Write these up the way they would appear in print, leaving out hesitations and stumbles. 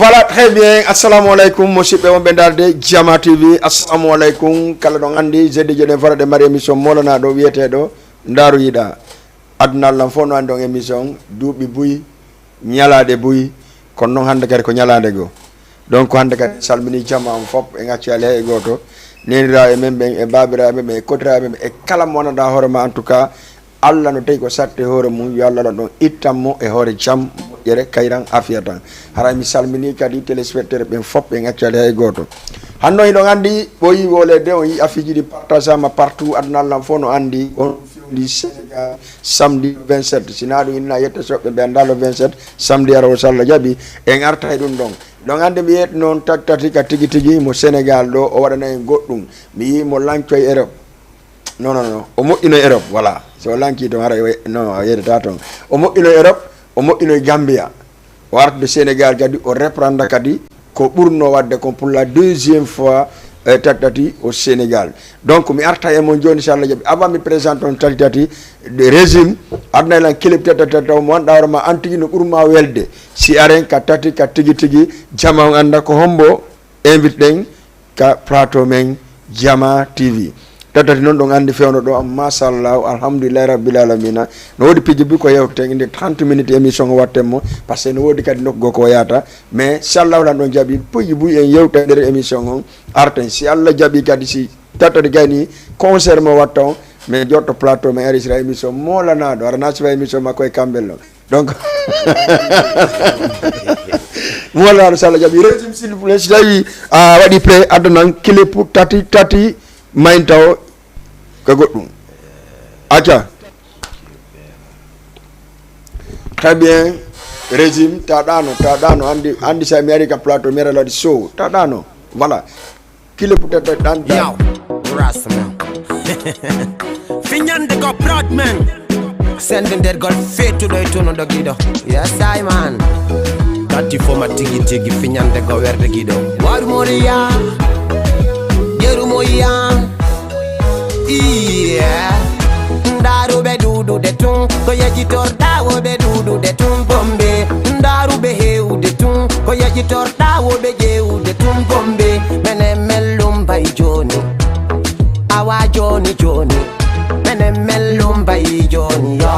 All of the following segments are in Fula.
Voilà, très bien. Assalamu alaikum, monsieur Péon Bendarde, Jama TV. Assalamu alaikum, kala don andi, zedi jene fara de mari émission molana do wiete do, ndaru yida. Adna l'enfant no andong émission, duubi buy, nyalade buy, kon non hande kadi ko nyalade go. Donc hande kadi salmini jama am fop e ngacci ale e goto. Nenira e membe e babira membe e kodra membe e kala mona da horema en tout cas. Allah no tay ko satte hore mum yo Allah don ittammo e hore jam yere kayran afiyatan hara mi salmini kadi téléspectateur ben fop e ngaccale hay goto hanno hido andi boyi wole de on yi afiji di partage ma partout adna lam fo no andi on di Sénégal samedi 27 sinadu inna yetta sobbe be ndalo 27 samedi aro salla jabi e ngarta e dum don ande mi yet non tattati ka tigi mo Sénégal do o wadana en goddum mi yi mo lanco e Europe non o moƴƴino Europe voilà so lanki to hara non yedata ton o moƴƴino Europe o moƴƴino Gambia o arde Sénégal kadi o reprendre kadi ko ɓurno wadde ko pour la deuxième fois tatati au Sénégal donc mi arta e mon joni inchallah jaɓi avant mi présente on tatati de régime adna lan kelib tatata mo wonɗa hoorema antigi no ɓurma welde si aren ka tati ka tigi jama on anda ko hombo invite ɗen ka plateau men Jama TV tatati non ɗon andi fewno ɗo machallah alhamdoulillahi rabbil alamina no wodi pijibi ko yewte inde 30 minutes émission o wattemmo par ce que no wodi kadi nokgo ko yata mais sallahu lan ɗon jaaɓi pijibi en yewta nder émission on arten si Allah jaaɓi kadi si tatati gayni concert mo watta on mais jotto plateau mais arisira émission molanaɗo ara nasifa émission makko e kambel ɗon donc molanaɗo so Allah jaaɓi régime s'il vous plaît si tawi a waɗi pré addanan clip tati maintaw ka goɗɗum acca très bien régime taɗano andi sa mi ari ka plateau mi aralaɗi show taɗano voilà kile peut-être dan yo rasman fiñande ko prodman sende nder gol fetuɗo e tono dogiɗo yes I man tati foma tigi fiñande go werde giɗo warumoriya yerumoya yeah ndaru be dudu de tun ko yejitor dawo be dudu de tun bombe ndaru be hewde tun ko yejitor dawo be jewde tun bombe mene mellum bay joni awa joni mene mellum bay joni yo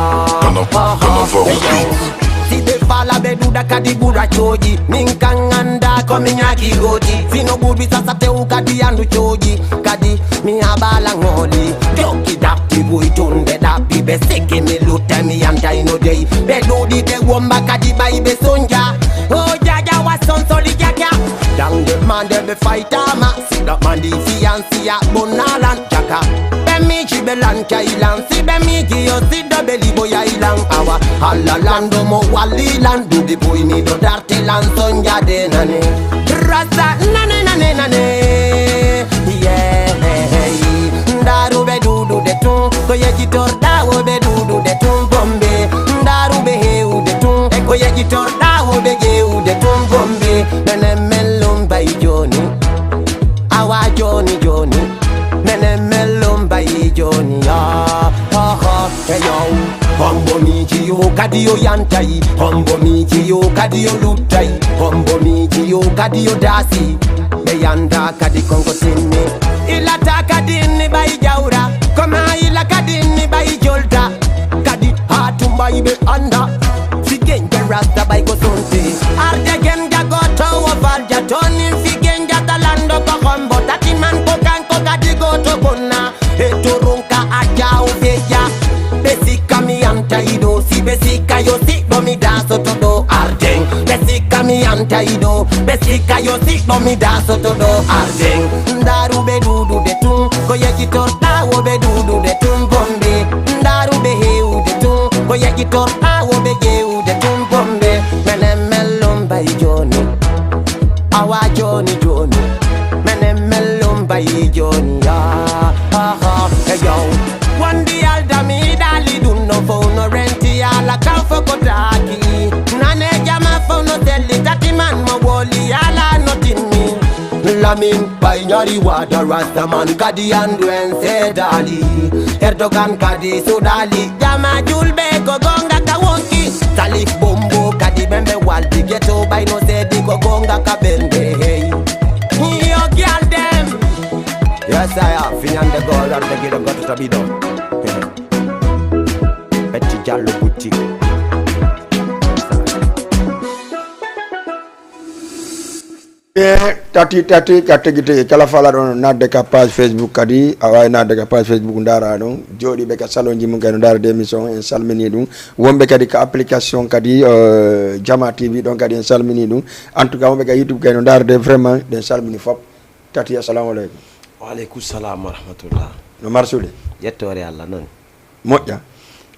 si be fala be duda kadi bura choji ninkanganda ko minyaki goti fino bubi sasa teu kadi andu choji kadi mi abala ngoli joki dapti buitunde dapi be seke mi luta mi anda ino day be dudi de womba kadi bai be sonja oh jaja wa son soli jaja dang the man de be fighter ma si that man di fiancé ya bonalan jaka be mi chibelan kailan si be mi gi yo si do beli boy ailan awa halalando mo walilan do the boy ni do darte lan sonja de nane rasa nane yeah ndaru be dudu de tun ko yejitor dawo be dudu de tun bombe ndaru be hewde tun e ko yejitor dawo be jewde tun bombe nene mellum bay joni awa joni nene mellum bay joni ya ha yo hombo mi jiyo kadi yo yantai hombo mi jiyo kadi yo lutai hombo mi jiyo kadi yo dasi be yanda kadi kongo sinni ilata kadini bay jawra koma ila kadini bay jolta kadi hatumba ibe anda figenja rasta bay ko sonti arde gen jagoto wa varja toni figenja talando ko kombo tati man ko kanko kadi goto bonna e torunka aja ubeja besika mi anta ido si besika yo si do mi daso to do arden besika mi anta ido besika yo si do mi daso to do arden ndaru be dudu de tun ko yejitor dawo be dudu de tun bombe ndaru be hewde tun ko yejitor dawo be jewde tun bombe mene mellum bay joni awa joni mene mellum bay joni ya ha yo wandi alda mi dali dun no fono renti ala kan foko taki nane jama fono telli tati man mo woli ala notimi lamin bay nyari wada rasta man kadi andwen se dali Erdogan kadi sudali jama julbe ko gonga ka wonki salif bombo kadi bembe waldi geto bay no se di ko bonga kabende hey. Yo girl them. Yes I have. Finan the gold and the get got to be done. Petit Jallo boutique. tati kategite kala fala don nadde ka page Facebook kadi away nadde ka page Facebook ndara don jodi be ka salon jimu ngano ndara de émission en salmini dum wombe kadi ka application kadi Jama TV don kadi en salmini dum en tout cas wombe ka YouTube ngano ndara de vraiment den salmini fop tati assalamu alaykum wa alaykum salam wa rahmatullah no marsude yettore Allah non moƴƴa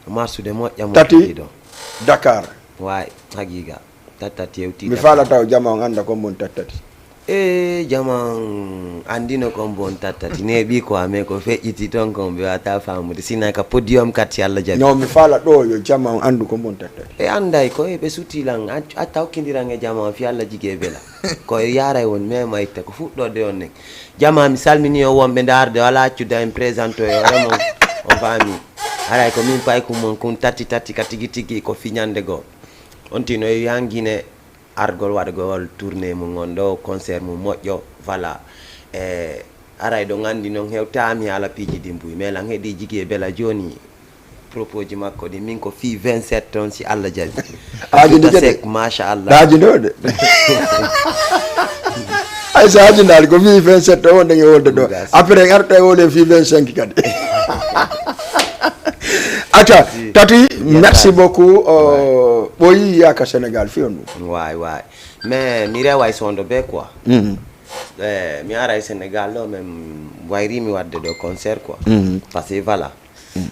marsude moƴƴa mo tati Dakar way hagiga tati yewti mi fala taw jama on anda ko mon tati jama andino ko bon tati ne bi ko ame ko feƴƴiti ton ko be wata famude sina ka podium kat yalla jabi no mi fala do yo jama on andu ko mon tati anday ko be sutilan a tawkindirange jama fi yalla jige bela ko yaray won mema itta ko fuddode on nek jama mi salmini o wonbe darde wala accuda en présento e remo o fami aray ko min pay ko mon kun tati ka tigi ko fiñande go on tino yangine argol wadgol tourner mo ngondo concert mo moƴƴo voilà aray do ngandi non hewtami ala piji dimbuy mais lan hedi jigi bela joni propoji makko di min ko fi 27 ton si Allah jabi aji de masha Allah aji do de ay sa aji dal ko fi 27 on de wolde do après garta wole fi 25 kadi Acha, tati, merci beaucoup. Boyi yaka Sénégal fi on. Ouais. Mais mi rewa sondo be quoi. Mi ara Sénégal lo même wayri mi wadde do concert quoi. Parce que voilà.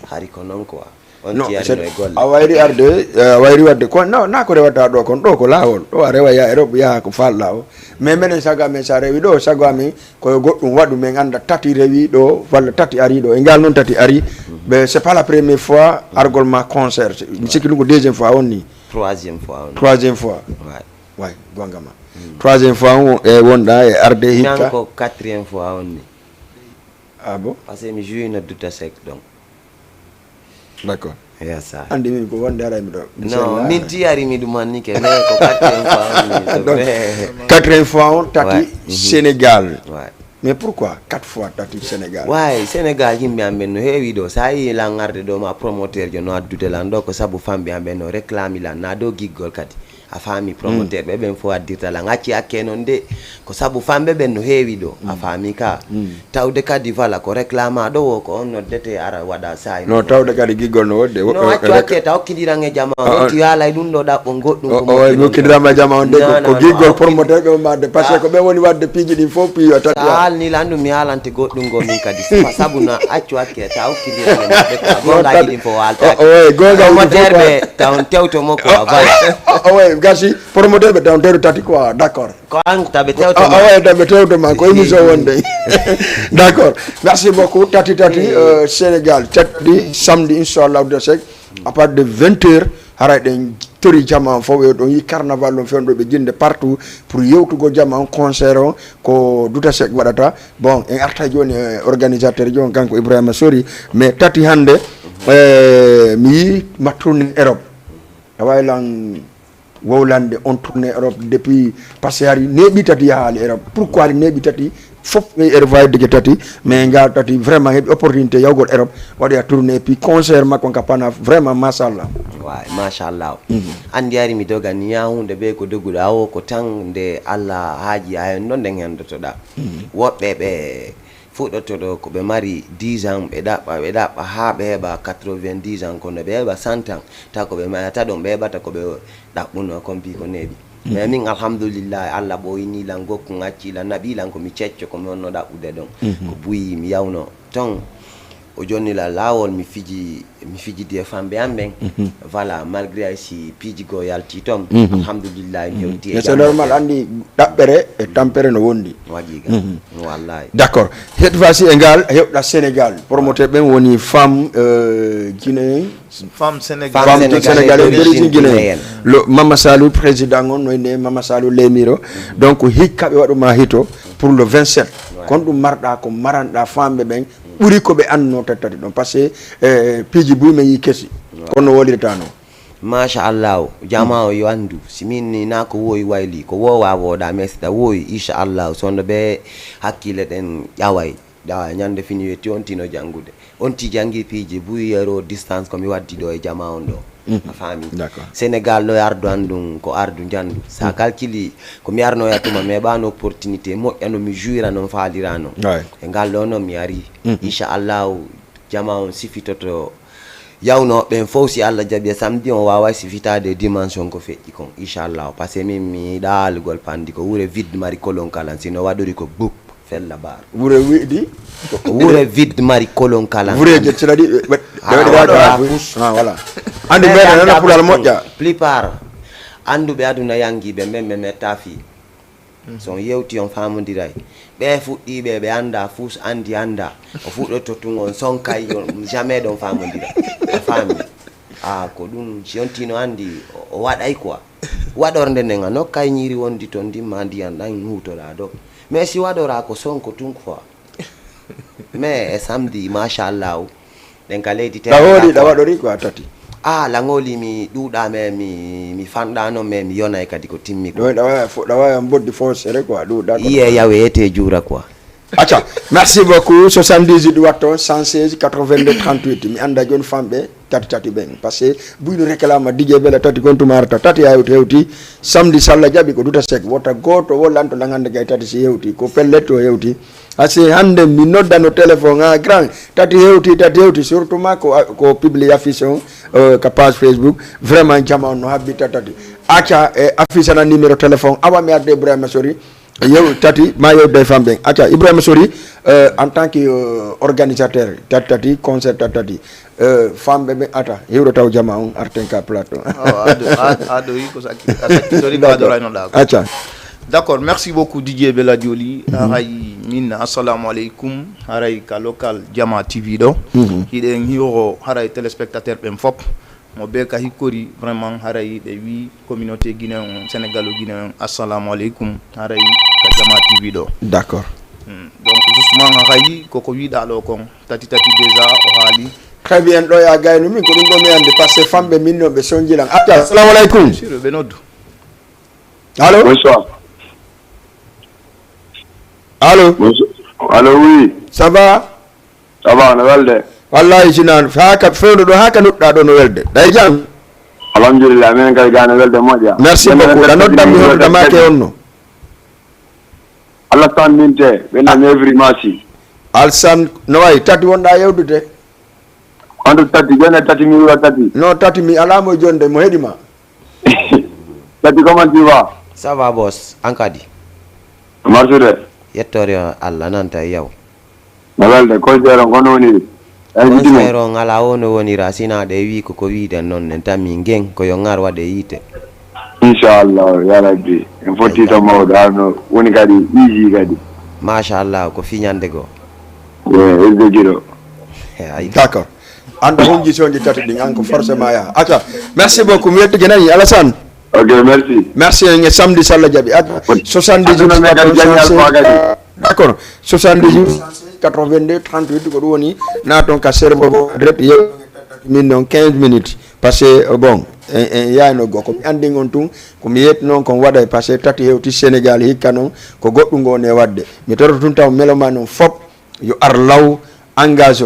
Hari konon quoi. On no, tiari no e golle. Awayri arde, wayri wadde ko na ko rewata do kon do ko lawol. Do rewa ya Europe ya ko fallawo. Mais menen saga men sa rewi do saga mi ko goddum wadu men anda tati rewi do walla tati ari do e ngal non tati ari. Mais c'est pas la première fois argol ma concert. C'est que nous deuxième fois on ni. Troisième fois. Ouais, Gwangama. Troisième fois on wonda e arde hikka. Nanko quatrième fois on ni. Ah bon? Parce que mi joue na duta sec donc. D'accord. Yes sir. Andi mi ko wonde ara mi do. Non, mi tiari mi dumani ke mais ko quatrième fois on ni. Quatrième fois on tati Sénégal. Ouais. Mais pourquoi 4 fois tati Sénégal? Ouais, Sénégal yimbe ambe no heewi do sai la ngarde do ma promoteur jo no addude la ndo ko sabu fambe ambe no réclame la na do giggol kati a fami promoteur be ben fo addirta la ngacci akke non de ko sabu fambe ben no heewi do a fami ka tawde kadi vala ko réclama do wo ko on no dete ara wada sai no tawde kadi giggol no wodde no accu akke taw kidirange jama on ti yala dum do da bo goddum ko mo kidirama jama on de ko giggol promoteur be ma de parce que be woni wadde piji di fo pi tati al ni landu mi alante goddum go min kadi sabu na accu akke taw kidirange be ko da di fo walta mo derbe taw tewto mo ko vala gasi promoteur be down tati quoi d'accord ko an tabe tewto tabe tewto ma ko émission wonde d'accord merci beaucoup tati Sénégal tati samedi inchallah de sek à partir de 20h haray den tori jama fo we don yi carnaval on fendo be jinde partout pour yewtugo jama concert ko duta sek wadata bon en arta joni organisateur jon kanko Ibrahima Sori mais tati hande mi matroni Europe awaylan Wowlande on tourné Europe depuis passé hari nebi tati yaali Europe pourquoi nebi tati fof ngi ervay de tati mais ngal tati vraiment hebi opportunité yawgol Europe wadi a tourné puis concert makko kapana vraiment machallah wa machallah andi ari mi doga ni yaunde be ko doguda awo ko tan de Allah haaji ay non de hendoto da wobbe be fuɗɗoto ɗo ko ɓe mari 10 ans ɓe ɗaɓɓa ha ɓe heɓa 90 ans kono ɓe heɓa 100 ans ta ko ɓe mayata ɗon ɓe heɓata ko ɓe ɗaɓɓuno kompi ko neeɓi mais min alhamdoulillahi Allah ɓoyinilan gokku ŋaccilan naɓilan komi cecco komi wonno ɗaɓɓude ɗon ko buyi mi yawno ton o jonni la lawol mi fiji de fambe amben voilà malgré si piji go yalti tom alhamdulillah mi hewti c'est normal andi dabbere e tampere no wondi wajiga wallahi d'accord cette fois-ci engal hewda Sénégal promoteur ben woni femme Guinée femme Sénégal d'origine guinéenne le Mama Salou président on no ne Mama Salou Lemiro donc hikka be waduma hito pour le 27 kon dum marda ko maranda fambe ben ɓuri ko ɓe anno tattati ɗon par ce que piiji buy men yi kesi kono wolirta no masha Allah jama o yo andu simini na ko woy wayli ko wowa woda mesda woy insha Allah sondo be hakkile den yaway da nyande fini weti on tino jangude on ti jangi piji buyero distance ko mi waddi do e jama on do a fami Sénégal lo ardu andum ko ardu jandu sa calculi ko mi arno yatuma me bano opportunité mo yano mi juira non faalirano e ngal do no mi ari insha Allah jama on sifitoto yawno ben fawsi Allah jabi samedi on wawa sifitade dimension ko feji kon insha Allah parce que mi dal gol pandi ko wure vide mari kolon kala sino wadori ko bup fella bar wure widi wure vide mari kolon kala wure je cela di voilà andi be na pulal modja plupart andu be aduna yangi be memme tafi son yewti on famondiray be fuddi be anda fus andi anda o fuddo to tungon son kay jamais don famondira fami ko dum ciontino andi o waday quoi wadorde nenga no kay nyiri wondi to ndimma andi anda hutola do mais si wadora ko son ko tun quoi mais samedi machallah den kaledi te da wadori ko atati langoli mi duda me mi fanda no me mi yona kadi ko timmi ko da wa mboddi force re quoi duda iye yawete jura quoi acha merci beaucoup 78 watton 116 82 38 mi anda jon fambe tati ben parce que buyno réclame DJ Bella tati kontu marta tati hewti samedi salla jabi ko duta sek wota goto wollanto langande gay tati si hewti ko pelletto hewti asi hande mi nodda no téléphone grand tati hewti surtout ma ko publier affiche ka page Facebook vraiment jama no habita tati acha affiche na numéro téléphone awa mi arde Ibrahima Sori yow tati ma yow day fam ben acha Ibrahima Sori en tant que organisateur tati concert tati fambe be ata hewro taw jama on artenka plateau ado ko sakki sori ba do rayno da acha d'accord merci beaucoup DJ Bella Dioli haray min assalamu alaikum haray ka local jama TV do hiden hiyo haray téléspectateur ben fop mo be ka hikori vraiment haray de wi communauté guinéen sénégalo guinéen assalamu alaikum haray ka jama TV do d'accord donc justement haray koko wi dalo kon tati déjà o hali très bien do ya gayno min ko dum do mi ande parce que fambe min no be sonjilan atta assalamu alaikum sur benodou allô bonsoir allô allô oui ça va no welde wallahi sinan haka fewdo do haka nudda do no welde day jam alhamdulillah men kay gana welde moja merci beaucoup da noddam mi hoto ma ke onno Allah tan minte bena every masi alsan no way tati wonda yewdude andu tati jona tati mi wa tati no tati mi alamo jonde mo hedima tati comment tu vas ça va boss ankadi marsude yettore Allah nanta yaw no welde ko jero gono ni conseiro ngala wono woni rasina de wi ko wiiden non nen tammi ngen ko yo ngar wade yite inshallah ya rabbi en foti to mawda no woni kadi iji kadi machallah ko fiñande go e giro d'accord anda honji sonji tati din anko forcément ya acha merci beaucoup mi yettige nani Alassane ok merci nge samedi salla jabi 78 d'accord 78 82 38 ko woni na ton ka serbo direct yew min non 15 minutes parce que bon yaano go ko andi ngon tun ko mi yet non kon wada parce que tati hewti Sénégal hikka non ko goddu ngone wadde mi torto tun taw meloma non fop yo ar law engage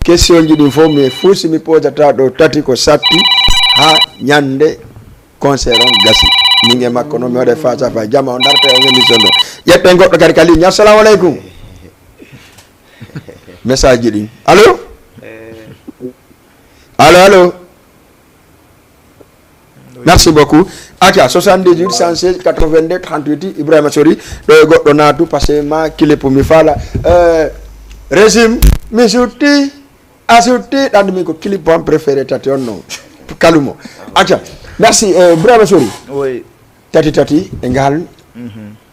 question ji dum fo mi fusi mi posata do tati ko satti ha nyande concert on gasi ninge makko no mi wada face à face jama on darte on émission do yette goddo kadi kali assalamu alaikum message ji allo allo merci beaucoup acha 78 116 82 38 Ibrahima Sori do goddo natu parce que ma kile pour mi fala régime mi sutti asutti dan mi ko clip am préféré tati on non kalumo acha merci Ibrahima Sori oui tati engal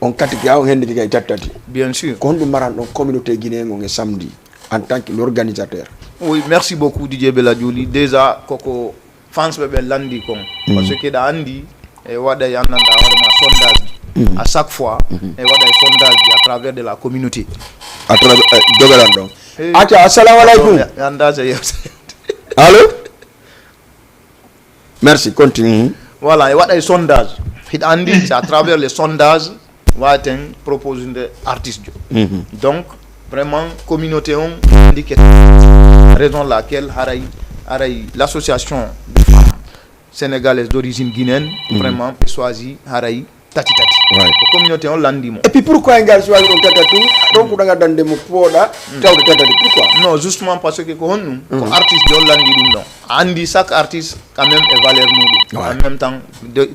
on katika on hendi kay tati bien sûr ko hondo maran don communauté guinéen on samedi en tant que l'organisateur oui merci beaucoup DJ Bella Dioli déjà koko fans be landi kon parce que da andi e wada yananda warma sondage à chaque fois e wada sondage à travers de la communauté à travers dogalan don acha assalamu alaikum yanda je allo merci continue. Voilà, et what est sondage hit andi c'est à travers les sondages waten propose des artistes donc vraiment communauté on indique raison laquelle haray l'association des femmes sénégalaises d'origine guinéenne vraiment choisi haray tati Ouais. communauté on landimo Et puis pourquoi ngal choisir on tatatu donc da nga dande mo poda tawde tatati pourquoi? non justement parce que ko honnu ko artiste on landi dum non andi chaque artiste quand même est valeur mudum en même temps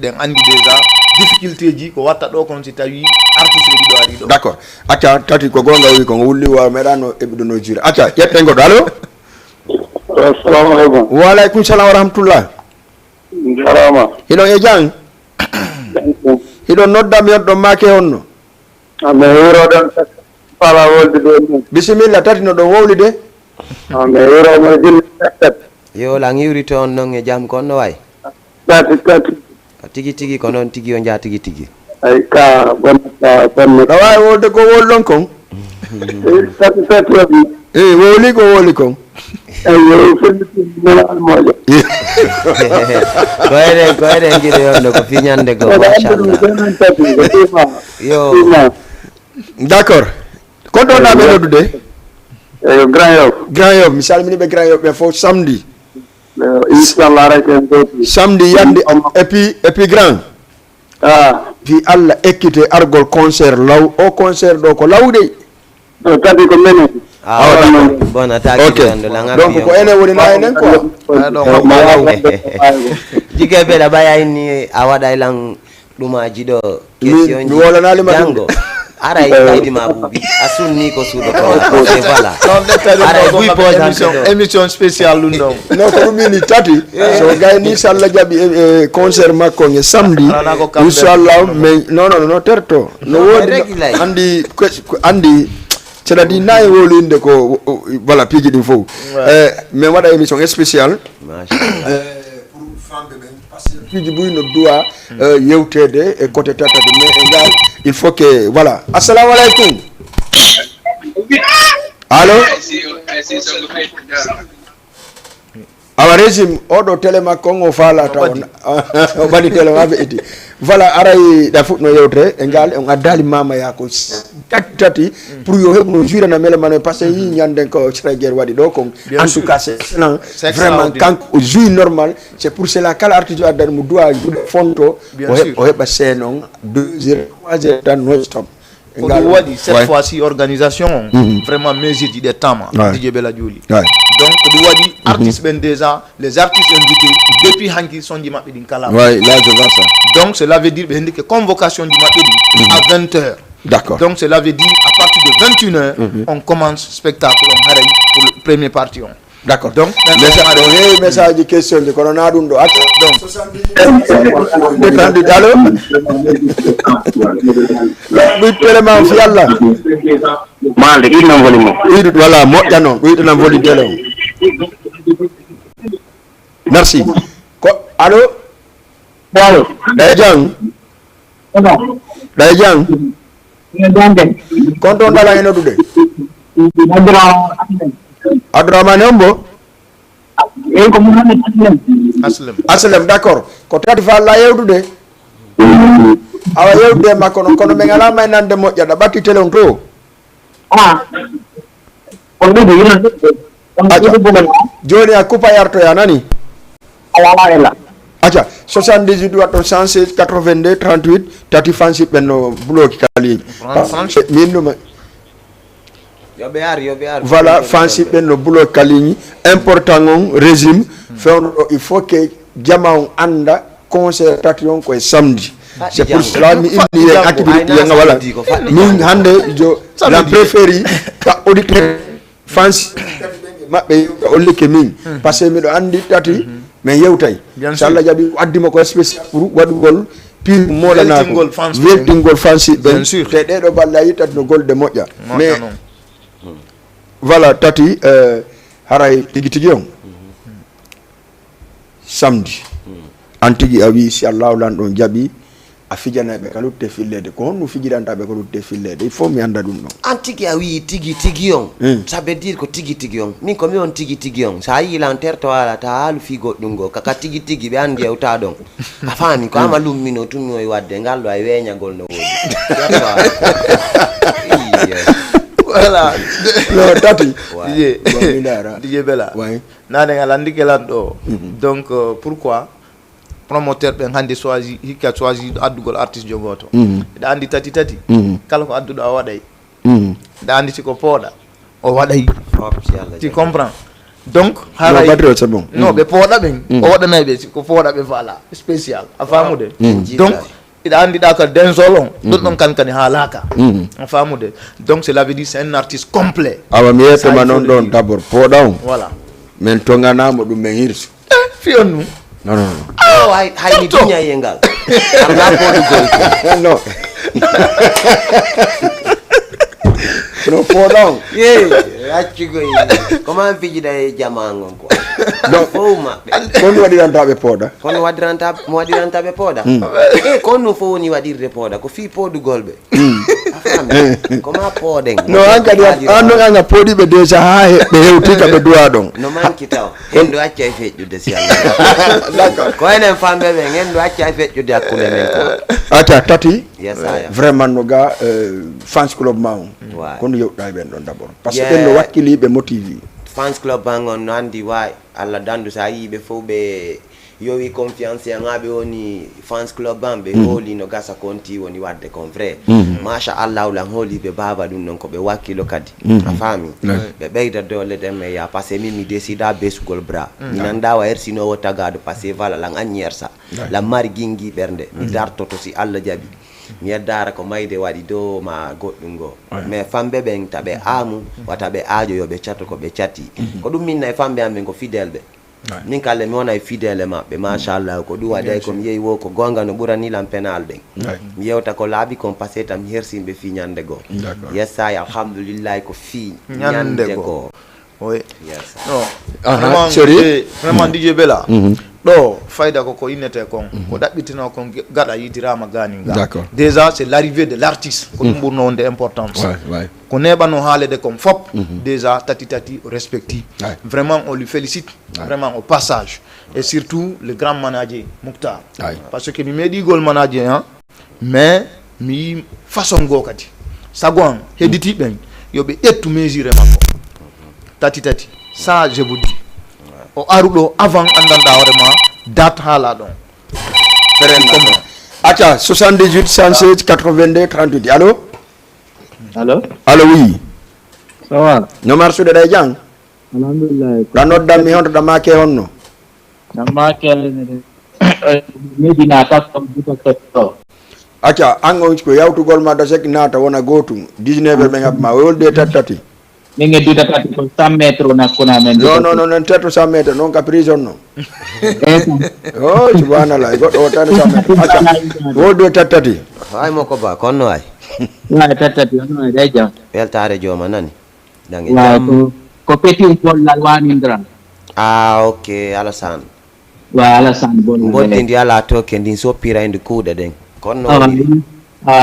den andi déjà difficulté ji ko watta do kon si tawi artiste be do ari do D'accord. Acca tati ko gonga wi ko wulli wa medano ebdo no jira. Acca yette ngo allo. Assalamu alaikum. Wa alaikum salam wa rahmatullah. Jarama. Hino e jang. Hino nodda mi yoddo make honno. Ame hero dan pala wolde do. Bismillah tati no do wowlide. Ame hero mo jil tat. yo la ngiwri to on non e jam ko no way Tati. tigi ko non tigi on ja tigi Ay ka bonta bonne. Da way wolde ko wollon kon. Tati. Woli ko woli kon. Ay yo fendi mala almoja. ko ere ngide on ko fiñande go machallah yo D'accord. Ko do na be noddude? Grand Yoff. Mi salmini be Grand Yoff be fo samedi. Inshallah rek en do. Samedi yande et puis grand. Fi Allah ekkite argol concert law o concert do ko lawde. Tati ko menen. bon attaque Okay. Donc ko ene woni na enen quoi. jige be da baya ni awada ilang dumaji do question mi wala na lima jango ara itaidi mabubi asunni ko sudo ko voilà ara bui pose émission spéciale lundo Non ko mini tati so gay ni salla jabi concert makko nge samedi inshallah mais non terto no wodi andi c'est-à-dire nayi wolinde ko voilà piji din fo mais wada émission spéciale pour fambe ben parce que piji buy no doa yewtede e côté tatati mais ngal il faut que voilà assalamu alaikum allo awa régime oɗo télé makko on o faala taw o ɓaɗi télé maɓe iti voilà aray ɗa fuɗno yewtere e ngal on addali mamaya ko tati pour yo heɓno jurana mele mano par ce que yi ñanden ko Sreguer waɗi ɗo kon en tout cas c'est excellent vraiment kanko o jui normal c'est pour cela kala artiste addani mo doit juɗe fonto o heɓa scène on 2 heures 3 heures tan no stop ko wadi cette fois-ci organisation vraiment mesure des temps DJ Bella Joli donc ko wadi artiste ben déjà les artistes invités depuis hanki son di mabbe din kala là je vois ça donc cela veut dire ben que convocation di mabbe à 20h d'accord donc cela veut dire à partir de 21h on commence spectacle on haray pour le premier partie d'accord donc message question de corona dum do acca donc 70 allo bi téléman fi yalla Malde idna volimo. widu voilà moƴƴa noon wiɗana voli télé o merci ko allo Allo. ɗay jang ɗay jang kon toon ɗala e noddude Abdourahmane on bo Aslem d'accord ko tati fa alla yewdude awa yewdude makko noon kono ɓe ngalama e nande moƴƴa ɗa ɓatti télé on to joni a coupa yartoya nani acca 78 watton 116 82 38 tati fansi ɓenno bloki kaliji min ɗuma yobe ar voilà fansi ɓenno bloki kaliñi important on régime fewno ɗo il faut que jama on anda concert tati on koye samedi c'est pour cela mi inni yen activité yenga wala min hande jo la préférie ka auditeur fansi maɓɓe ollike min par ce que miɗo andi tati mais yewtay so Allah jaɓi addima ko spécial pour waɗugol pire moɗanako weltingol fansi ɓen te ɗeɗo balla yi tati no golde moƴƴa mais voilà tati haray tigi tigi on samedi an tigi a wi si allahu lan ɗon jaaɓi a fijanaɓe ka lutte fillede ko honno fijirantaɓe ko lutte fillede il faut mi anda ɗum ɗon an tigi a wi tigi on ça veut dire ko tigi on min komi on tigi on sa yi lanterre to ala ta haalu fi goɗɗum go kaka tigi ɓe andi yewta ɗon a faami ko ama lummino tummi oye wadde ngal ɗo ay weñagol no woodi voilà no tati DJ Bella nane ngal andi kelan ɗo donc pourquoi promoteur ɓen hannde choisi hikka choisi addugol artiste jogoto ɗa andi tati kala ko adduɗo a waɗay ɗa andi siko pooɗa o waɗay tu comprends donc haray c'est bon non ɓe pooɗa ɓen o waɗanay ɓe siko pooɗa ɓe fala spécial a famude donc iɗa andi ɗa ka densol on ɗon ɗon kankani haalaka a famude donc cela veut dire c'est un artiste complet awa mi yettoma noon ɗon d' abord pooɗa on voilà min toganamo ɗum min hirsu fiyon nu non hay mi duña yengal arna podugol non no pooɗa on accugoy comment fijida e jamangon quoi donc fof maɓɓe kon waɗirantaɓe pooɗa kono mo waɗirantaɓe pooɗa kon no fof woni waɗirde pooɗa ko fi poodugol ɓe a faami comment pooɗen no an kadi an ɗon anga pooɗiɓe déjà ha ɓe hewti ka ɓe duwa ɗon no manki taw en ɗo acca e feƴƴude si allah d'accord ko enen famɓe ɓen en ɗo acca e feƴƴude hakkude men ko ata tati yesaya vraiment no ga fans club ma on kono yewɗa e ɓen ɗon d' abord par ce que ɓen no wakkiliɓe motivi fans club bangon no andi way allah dandu sa yiɓe fof ɓe yowi confiance e ngaɓe woni fans club ban ɓe hooli no gasa konti woni wadde kon vrai macha allah ulan hooliɓe baba ɗum ɗon koɓe wakkilo kadi a faami ɓe ɓeyda dole ɗen me ya par ce que min mi décida besugol bras mi nandawa hersinowo tagaɗo par ce que voilà lan anñersa lan mari guingui ɓernde mi dartoto si allah jaaɓi mi yeddara ko mayde waɗi dow ma goɗɗum go mais famɓe ɓen taɓe amu wata ɓe aajo yoɓe catto ko ɓe catti ko ɗum minna e famɓe amen ko fidèle ɓe min kalle mi wona e fidèle maɓɓe machallah ko ɗum waɗay komi yeehi wo ko gonga no ɓuranilan pénal ɗen mi yewta ko laaɓi kon par ce que tam mi hersimɓe fi ñande goo yessayi alhamdoulillahi ko fi ñande goo vraiment DJ Bella ɗo fayda ko innete kon ko ɗaɓɓitino kon gaɗa yitirama gani ga déjà c'est l'arrivée de l'artiste ko ɗum ɓurno wonde importance ko neɓano haalede kon fop déjà tati respecti vraiment on lui félicite vraiment au passage et surtout le grand manager Mouktar parce que mi meeɗigol manager mais mi yi façon go kadi sago an hedditiɓen yoɓe ƴettu mesure makko tati ça je vous dis o aruɗo avant andanɗa hoorema date haala ɗon acca 78 116 82 38 allo oui ça va no marsuɗe ɗa e jang alhamdulillah ɗa noddanmi honto ɗa make honno make medina custom buto acca an on ko yawtugol ma da sek naata wona gotum 19 ɓe gaɓma wolde tati min gedduta kadi ko 100 métres nakkuna men non tetto 100 métres noon ka prison noon o subhanallah goɗɗo o tani 100 métres acca wolde tati hay moko ba konno ay way tati ono e jam weltare jooma nani dange ko petit bollal wanindran ok Alassane wa Alassane bollal bodde ndi ala toke ndi soppira inde kuuɗe ɗen konno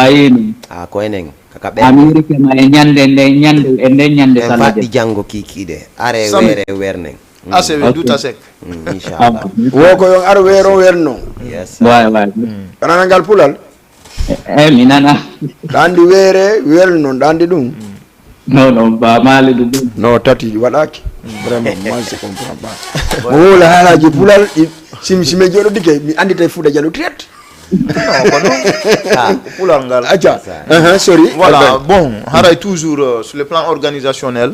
ini ko enen kaka ɓe Amerique ma e ñande faɗɗi janngo kikiɗe are were wernen ase ɓe duta sek inchallah wo ko yon ar weero werno yes way anana ngal pulal mi nana ɗa andi weere welnon ɗa andi ɗum non ba maali ɗum no tati waɗaki vraiment moi je comprends pas wola haalaji pulal sime joɗo dike mi andi tay fuuɗa jallo tret pulal ngal sorry voilà bon haray toujours sur le plan organisationnel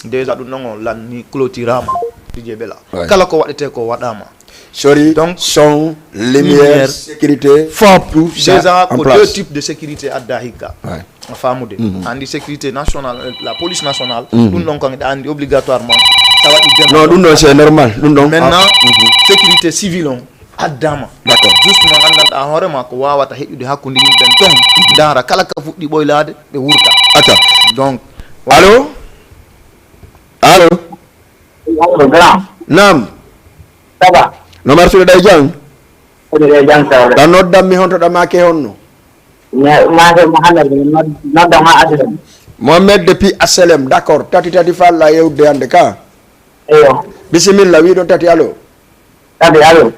déjà ɗum noon o lanni clôturama DJ Bella kala ko waɗete ko waɗama sorry donc son lumière sécurité fop tout déjà ko deux types de sécurité adda hikka a famude andi sécurité nationale la police nationale ɗum ɗon kon eɗa andi obligatoirement ça waɗi non ɗum ɗon c'est normal ɗum ɗon maintenant sécurité civile on addama d'accord justement gandanɗa hoorema ko wawata heƴƴude hakkude yimɓen ton dara kala ka fuɗɗi ɓoylade ɓe wurta acca donc allo grand nam ça va no marsuɗe ɗa e jang Ede jangsa. Da noddam mi honto da make honno. Ma ko Muhammad nodda ma aduna. Mohamed depuis Asalem, d'accord. Tati falla yewde hande ka. Eyo. Bismillah, wi don tati allo. Tati allo.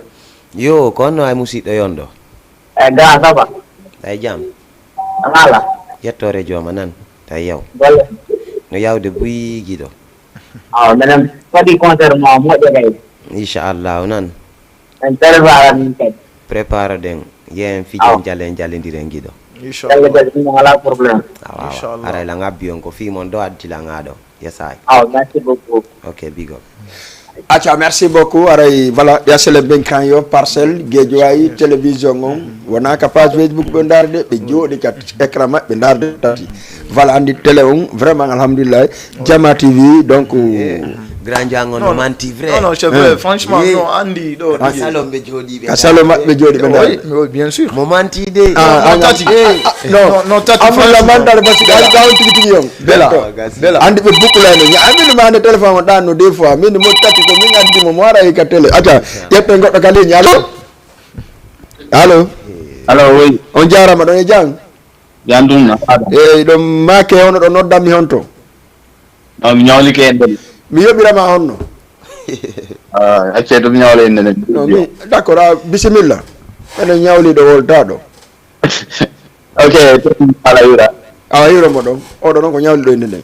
Yo, kono ay musidɗo yondo. Ga saba. Tay jam. Amala. Yettore joma nan. Tay yaw. Golle. No yawde buyi gido. Menen fadi concert mo moƴƴo kay. Inchallah nan. En telva min kay. Prépare den yen fijen jallendiren gido. Inshallah. Wala problème. Inshallah. Ara la ngabbi on ko fi mon do addi la ngado. Yesay. Merci beaucoup. OK, big up. Acha, merci beaucoup. Aray voilà, yasele benkan yo parcelle Guédiawaye télévision on wona ka page Facebook be ndarde be jodi kat écran mabbe ndarde tati. Voilà andi télé on vraiment alhamdulillah Jama TV donc Grand Jango no manti vrai. Non, c'est vrai, franchement, non, Andy, do. Salom be jodi be. Salom be jodi be ndarde. Oui, bien sûr. Mo manti de. Tati. Non, Tati. Amula mandal basi gal gaw tigi yom. Bella. Andi be bukulane ni andi ma ne téléphone dan no des fois min mo tati ko min andi mo wara e ka télé. Acha, yeppe goddo ka ligne allo. Allo. Allo, oui. On jarama don e jang. Jandum na. Do make hono do noddam mi honto. Mi ñawli ke en. Mi yobirama honno. Acce dum ñawle en. No mi d'accord, bismillah. Ene ñawli do wolta do. OK, ala yura. Awa yuro mo don. O do non ko ñawli do inde.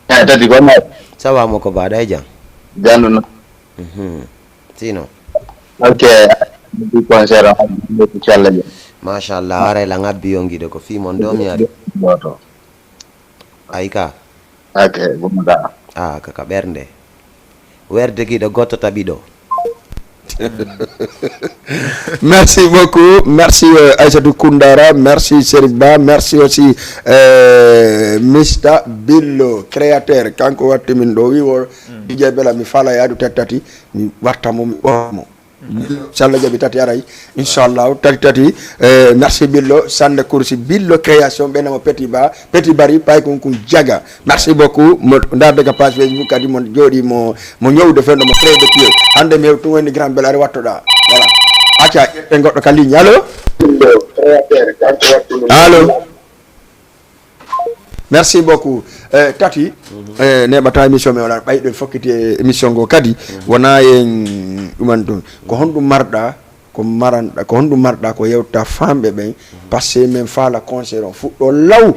Tati ko ma. Sawa mo ko bada jang. Jandum. Sino. OK. Di concert inshallah. Mashallah, ara la ngabbi on gido ko fi mon do mi ari. Boto. Aika. OK, gumda. Kaka bernde. Werde gido goto tabido. Merci beaucoup, merci Aïssatou Koundara, merci Serikba, merci aussi Mr. Billo, créateur, kanko watti min do wi wor DJ Bella mi fala yaadu tati mi warta mo mi omo. Inshallah jabi tati aray inshallah tati merci Billo sande kursi Billo création benamo petit bari pay kon jaga merci beaucoup mo ndarde ka page Facebook kadi mon jodi mo ñewde fendo mo créé de pied ande mi to woni grand belare wattoda voilà acca e goddo ka ligne allo allo merci beaucoup tati nebata émission me wala baydo fokkiti émission go kadi wona en dumanto ko hondum marda ko maranda ko hondum marda ko yewta fambe be passé men fala concert on fuddo law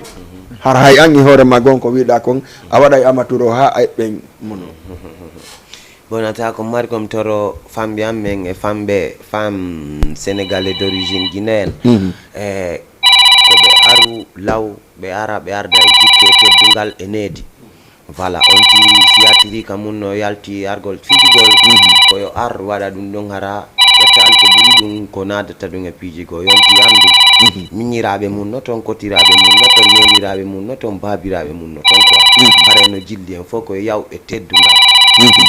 har hay angi hore ma gonko wiida kon a waday amaturo ha ay ben mono bonata ko mari kom toro fambe amen e fambe femme sénégalais d'origine guinéenne ko be aru law be ara be arda e jikke teddungal e needi voilà on ti siatiri kamunno yalti argol fitigol ko yo ar wada dum don hara yettal ko buri dum ko nadata dum e piji go yonti andu minyirabe mun no ton kotirabe mun no ton nenirabe mun no ton babirabe mun no ton ko bare no jilli en foko yaw e teddungal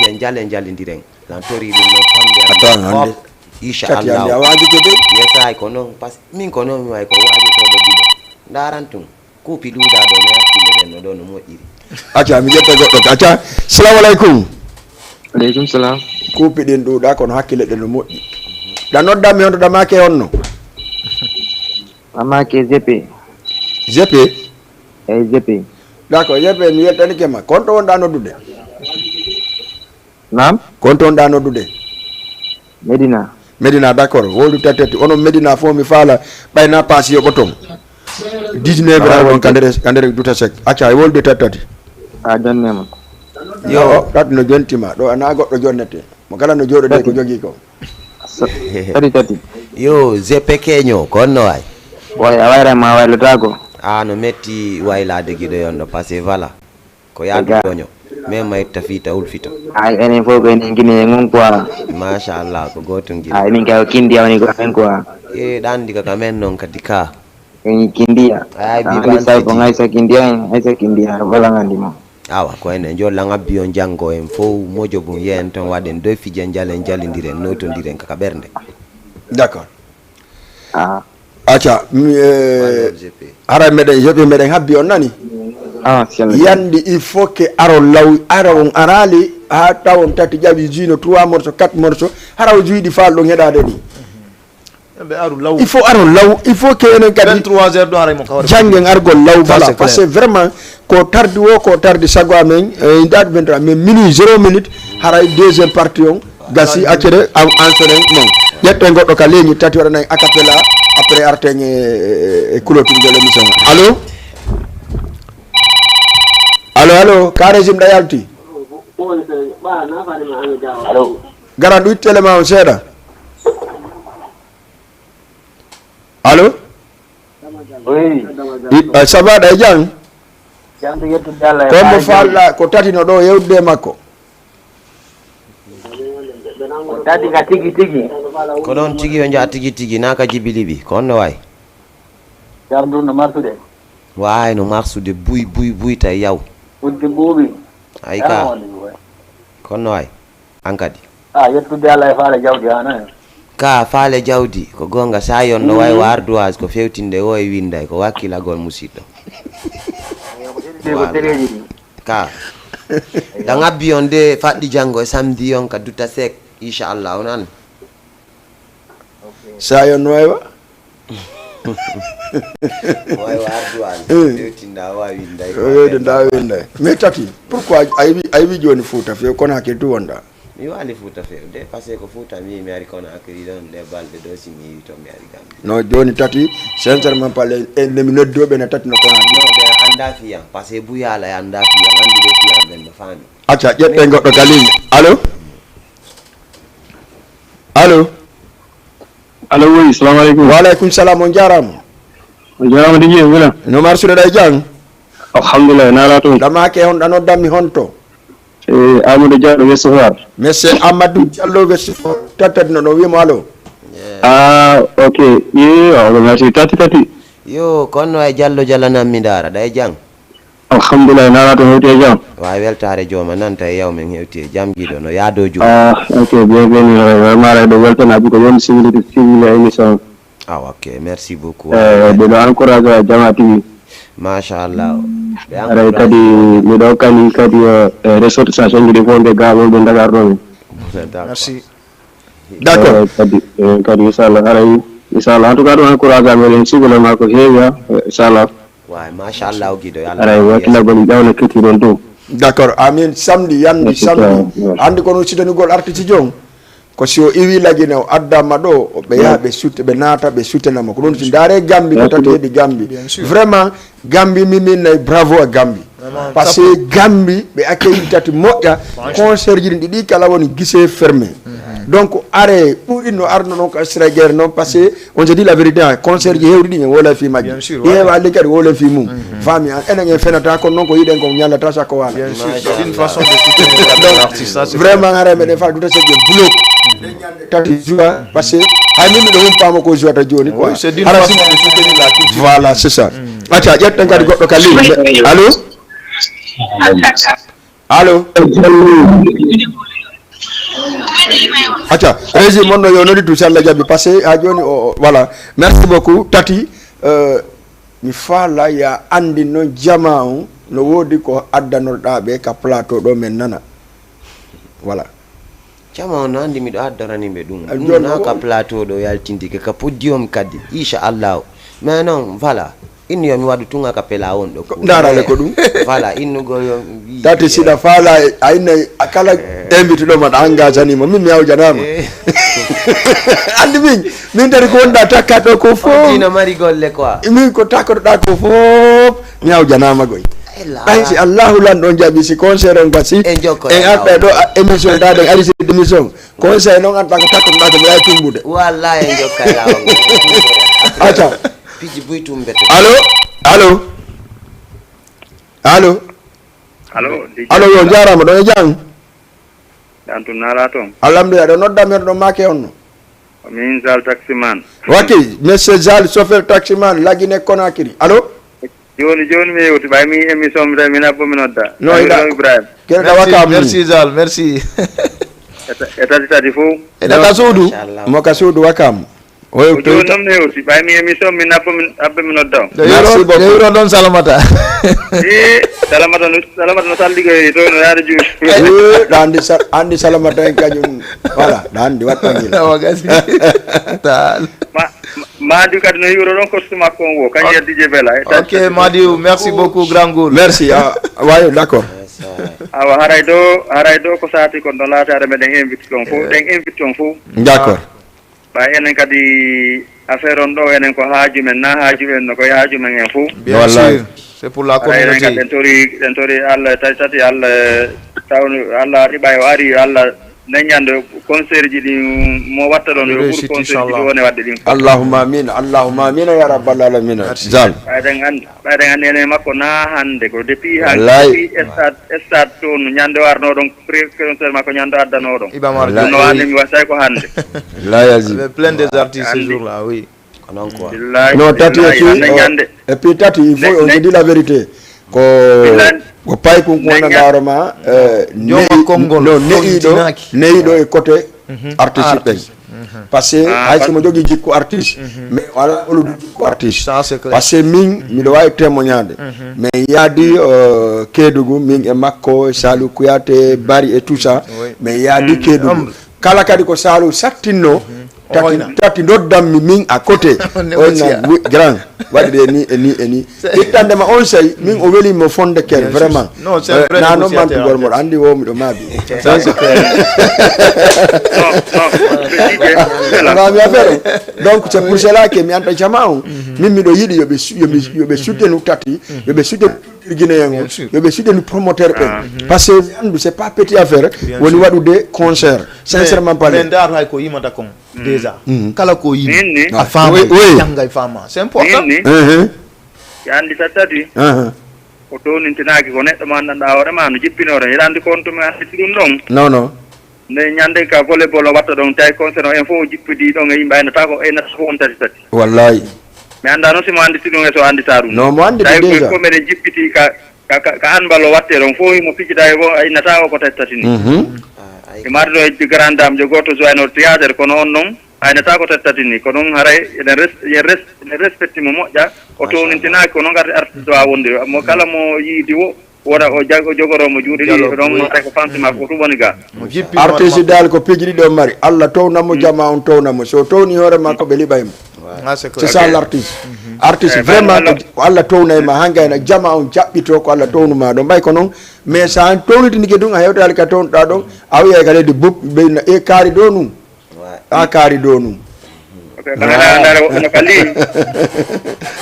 ben jalendiren lantori dum no fambe inshallah ya waji ko be yesay ko non pas min ko non mi way ko waji to do gido darantum ko pi duda do me akile den no do no modiri acca mi jetta goddo acca assalamu alaikum Alaikum salam. ko pi den duda kono hakkile den no moddi da nodda mi hondo da make onno Amake zepe. Zepe d'accord zepe mi yettani kema konto wonda noddude Nam? konto wonda noddude Medina d'accord woldu tati ono Medina fo mi fala bayna pass yo botom 19 ran kandere duta sek acca e woldu tati Jonnema. yo dat no jontima do ana goddo jonnete mo kala no jodo de ko jogi ko Tati. yo zepe keño konno way Way awara ma waylatago. no metti waylade gido yonno passé voilà ko yaadu doño même may tafita ulfito Ay enen fo ko enen gine ngon quoi. mashallah ko gotum gido Ay min ka kindi awani ko en quoi. dandi ka kamen non kadika En kindia. Ay bi Ban sai ko ngaisa kindia wala ngandi mo. awa ko en jolla ngabbi on jango en fo mojo bum yen ton waden do fijen jalindiren notondiren kaka bernde d'accord acca ara meden yobe meden habbi on nani Sial. yandi il faut que aro law ara on arali ha tawon tati jabi jino 3 morceaux 4 morceaux haraw juidi faal do hedade ni il faut aron law il faut que enen kadi 23h do haray mo kawre jangen argol law voilà parce que vraiment ko tardi sago amen indat 23 mais minuit 0 minute haray deuxième partie on gasi accede am ansone non yette goddo ka leñi tati wala nay acapella après artegne e clôture de l'émission allo ka régime da yalti allo garan du telema on seeda allo oui ça va day jang jantu yettu dalla ko mo falla ko tatino do yewde makko tati ka tigi ko don tigi yo ja tigi naka jibilibi ko no way jantu no marsude way no marsude buy tay yaw udde bobi ay ka ko no way ankadi yettu dalla faala jawdi hana ka faale jawdi ko gonga sayon no way warduwas ko fewtinde o e winday ko wakila gol musiddo ka da ngabbi on de faddi jango e samedi on ka dutta sek inshallah onan sayon waywa way warduwas fewtinda o e winday de nda winday mais tati pourquoi aybi joni futa fe kono ke tu wonda mi wali futa fe de passé ko futa mi ari kono akri don de balde do simi to mi ari gambi no joni tati sincèrement parler en mi noddobe na tati no kono no be anda fiya passé bu yala ya anda fiya andi be fiya ben fami acca jette goddo kalini allo oui assalamu alaikum wa alaikum salam on jarama dije wala no marsude day jang alhamdulillah nala to dama ke hon dano dammi honto Amadou Diallo Westford monsieur Amadou Diallo Westford tatadno no wimo allo ok merci tati yo konno ay Diallo jalana mi dara day jang alhamdulillah nala to hewti jam wa weltare joma nanta yaw men hewti jam gido no yaado ju ok bienvenue vraiment do weltana bi ko yon civilité civile émission ok merci beaucoup de do encourager jamaati mashallah ara kadi mi do kadi ressortissant ngi fonde gawol do Dakar do merci d'accord kadi inshallah en tout cas do encourager men civile ma ko heewa inshallah wa mashallah gido yalla ara watna gol dawna kiti don do d'accord amin samedi andi kono sidani gol artiti jong ko si o iwi lagine o addama do be yaabe sutte be nata be sutena ko don ci ndare gambi ko tati hedi gambi vraiment gambi min nay bravo a gambi parce que gambi be accueilli tati modja concert ji di kala woni gisse fermé donc are pour no arno non ko strager non parce que on se dit la vérité concert ji hewdi ni wala fi majji e wa le kadi wala fi mum fami enen en fenata ko non ko yiden ko nyalla tasa ko wala bien sûr c'est une façon de soutenir l'artiste vraiment are me fa duta se bloc tati joie parce que hay min do hum pamo ko joata joni quoi c'est une façon de soutenir la culture voilà c'est ça acha jetten kadi goddo kalli allo acha régime mon yo nodi tout ça la jabi passé a joni voilà merci beaucoup tati mi fala ya andi no jama'u no wodi ko addanorda be ka plateau do men nana voilà chama on andi mi do addarani be dum na ka plateau do yaltindike ka podium kadi inshallah mais non voilà innu yo mi wadu tunga ka pela on do ndara le ko dum voilà innu go yo tati sida fala ayna akala invite do man engagani mo mi awjanama andi min dari ko wonda takkato ko fo dina mari golle quoi min ko takkato da ko fo mi awjanama goy ay si Allahu lan don jabi si concert on basi e abbe do émission da de ali si émission concert non anta ko takko da ko lay tumbude wallahi jokka lawo acha piji buy tumbete allo yo jarama do jang dantu nala tom alhamdulillah do nodda mer do make onno min Zal taximan waki monsieur Zal chauffeur taximan lagine Conakry allo joni mi yewti bay mi émission mi tamina bo mi nodda no Ibrahim keda waka merci Zal merci eta tadi fu eta kasudu mo kasudu wakam Oui, o joni noon hewti ɓay mi émission min abba mi noddaw Merci beaucoup. Euro don salamata. salamata no salligoy to no yaade juuɗe ɗa andi salamata en kañum voilà ɗa andi waɗɗangel Wagasi. Tal. Madi kadi no hiwro ɗon costume makko on wo kañum DJ Bella OK, Madiou, merci beaucoup grand goul. merci wayo d'accord awa haray do ko saati kon ɗon laatare meɗen invite on fof ɗen invite on fof d'accord ɓay enen kadi affaire on ɗo enen ko haaju men na haaju men no koye haaju men en fof Bien Wallahi. sûr. C'est pour la enen kadi communauté. ɗen tori Allah tati Allah tawno Allah riɓa o ari Allah neññande concert ji ɗi mo watta ɗon yo ɓuur concert ji ɗi woni wadde ɗin allahumma amin ya rabbal alamin zal ɓayɗen anndi enen makko na hannde ko depuis Wallahi. stade toon ñannde o arno ɗon concert makko ñannde o addano ɗon Ibamar Wallahi. no anndi mi wattay ko hannde la yazim avait plein des artistes ce jour-là, oui. konon quoi billahi non tati billahi, aussi hannde ñannde et puis tati il faut on se dit la vérité ko ko pay ko wona daroma Joma Kongol, neyiɗo e côté artiste ɓen par ce que hay somo jogui jikku artiste mais wala oludu jikku artiste Ça, c'est clair. par ce que min miɗo wawi témoignade mais yaadi Kédougou min e makko Salou Kouyaté Bari et tout ça mais yaadi Kédougou kala kadi ko Salou sattinno tati doddammi min à côté grand waɗi ɗe ni ittandema on sayi min o welimo fonde kel vraiment Non, c'est un vrai na noon négociateur, mantugol moɗo andi wo miɗo maabi gami affaire donc c'est pour cela que mi anta jama on min miɗo yiiɗi yoɓe soutenu tati yoɓe soutenu guinéen o yoɓe soutenu promoteur ɓen par ce que andu c'est pas petit affaire woni waɗude concert sincèrement parlé Mais ndar hay ko yimata kon déjà. Kala ko yimi. Nini. A fama, Oui, oui. jangay fama. C'est important. min ni yandi tati ko tonintinaki ko neɗɗo ma gandanɗa hoorema no jippinore yiɗandi compte me anditi ɗum ɗon non nde ñande ka volleyball o watta ɗon tawi concert o en fof o jippidi ɗon e yimɓe aynata ko aynata fof on tati wallahi mi anda noon simo anditi ɗum e so andita ɗum non mo anditi tawi déjà ko meɗen jippiti ka handball o watte ɗon fof mo piccita e fof aynata o ko tati ni e marde ɗo e grande dame jo goto joyno théâtre kono on noon aynata ko tati ni ko ɗum haray eɗen respecti mo moƴƴa o townintinaki ko noon garde artiste o a wonde mo kala mo yiidi wo woda o jogoromo juuɗe ɗi ɗon tawi ko fantima ko ɗum woni ga artiste dal ko piiji ɗiɗi o mari Allah townamo jama on townamo so towni hoore makko ɓe liɓaymo c'est ça l'artiste artiste vraiment ko Allah townayma ha gayna jama on jaɓɓito ko Allah townuma ɗo mbay ko noon mais sa townitinike ɗum a hewtali ka townuɗa ɗon a wiya kadede bop ɓeyna e kaari ɗo num a kaari ɗo num andare woɓɓe no ka ligne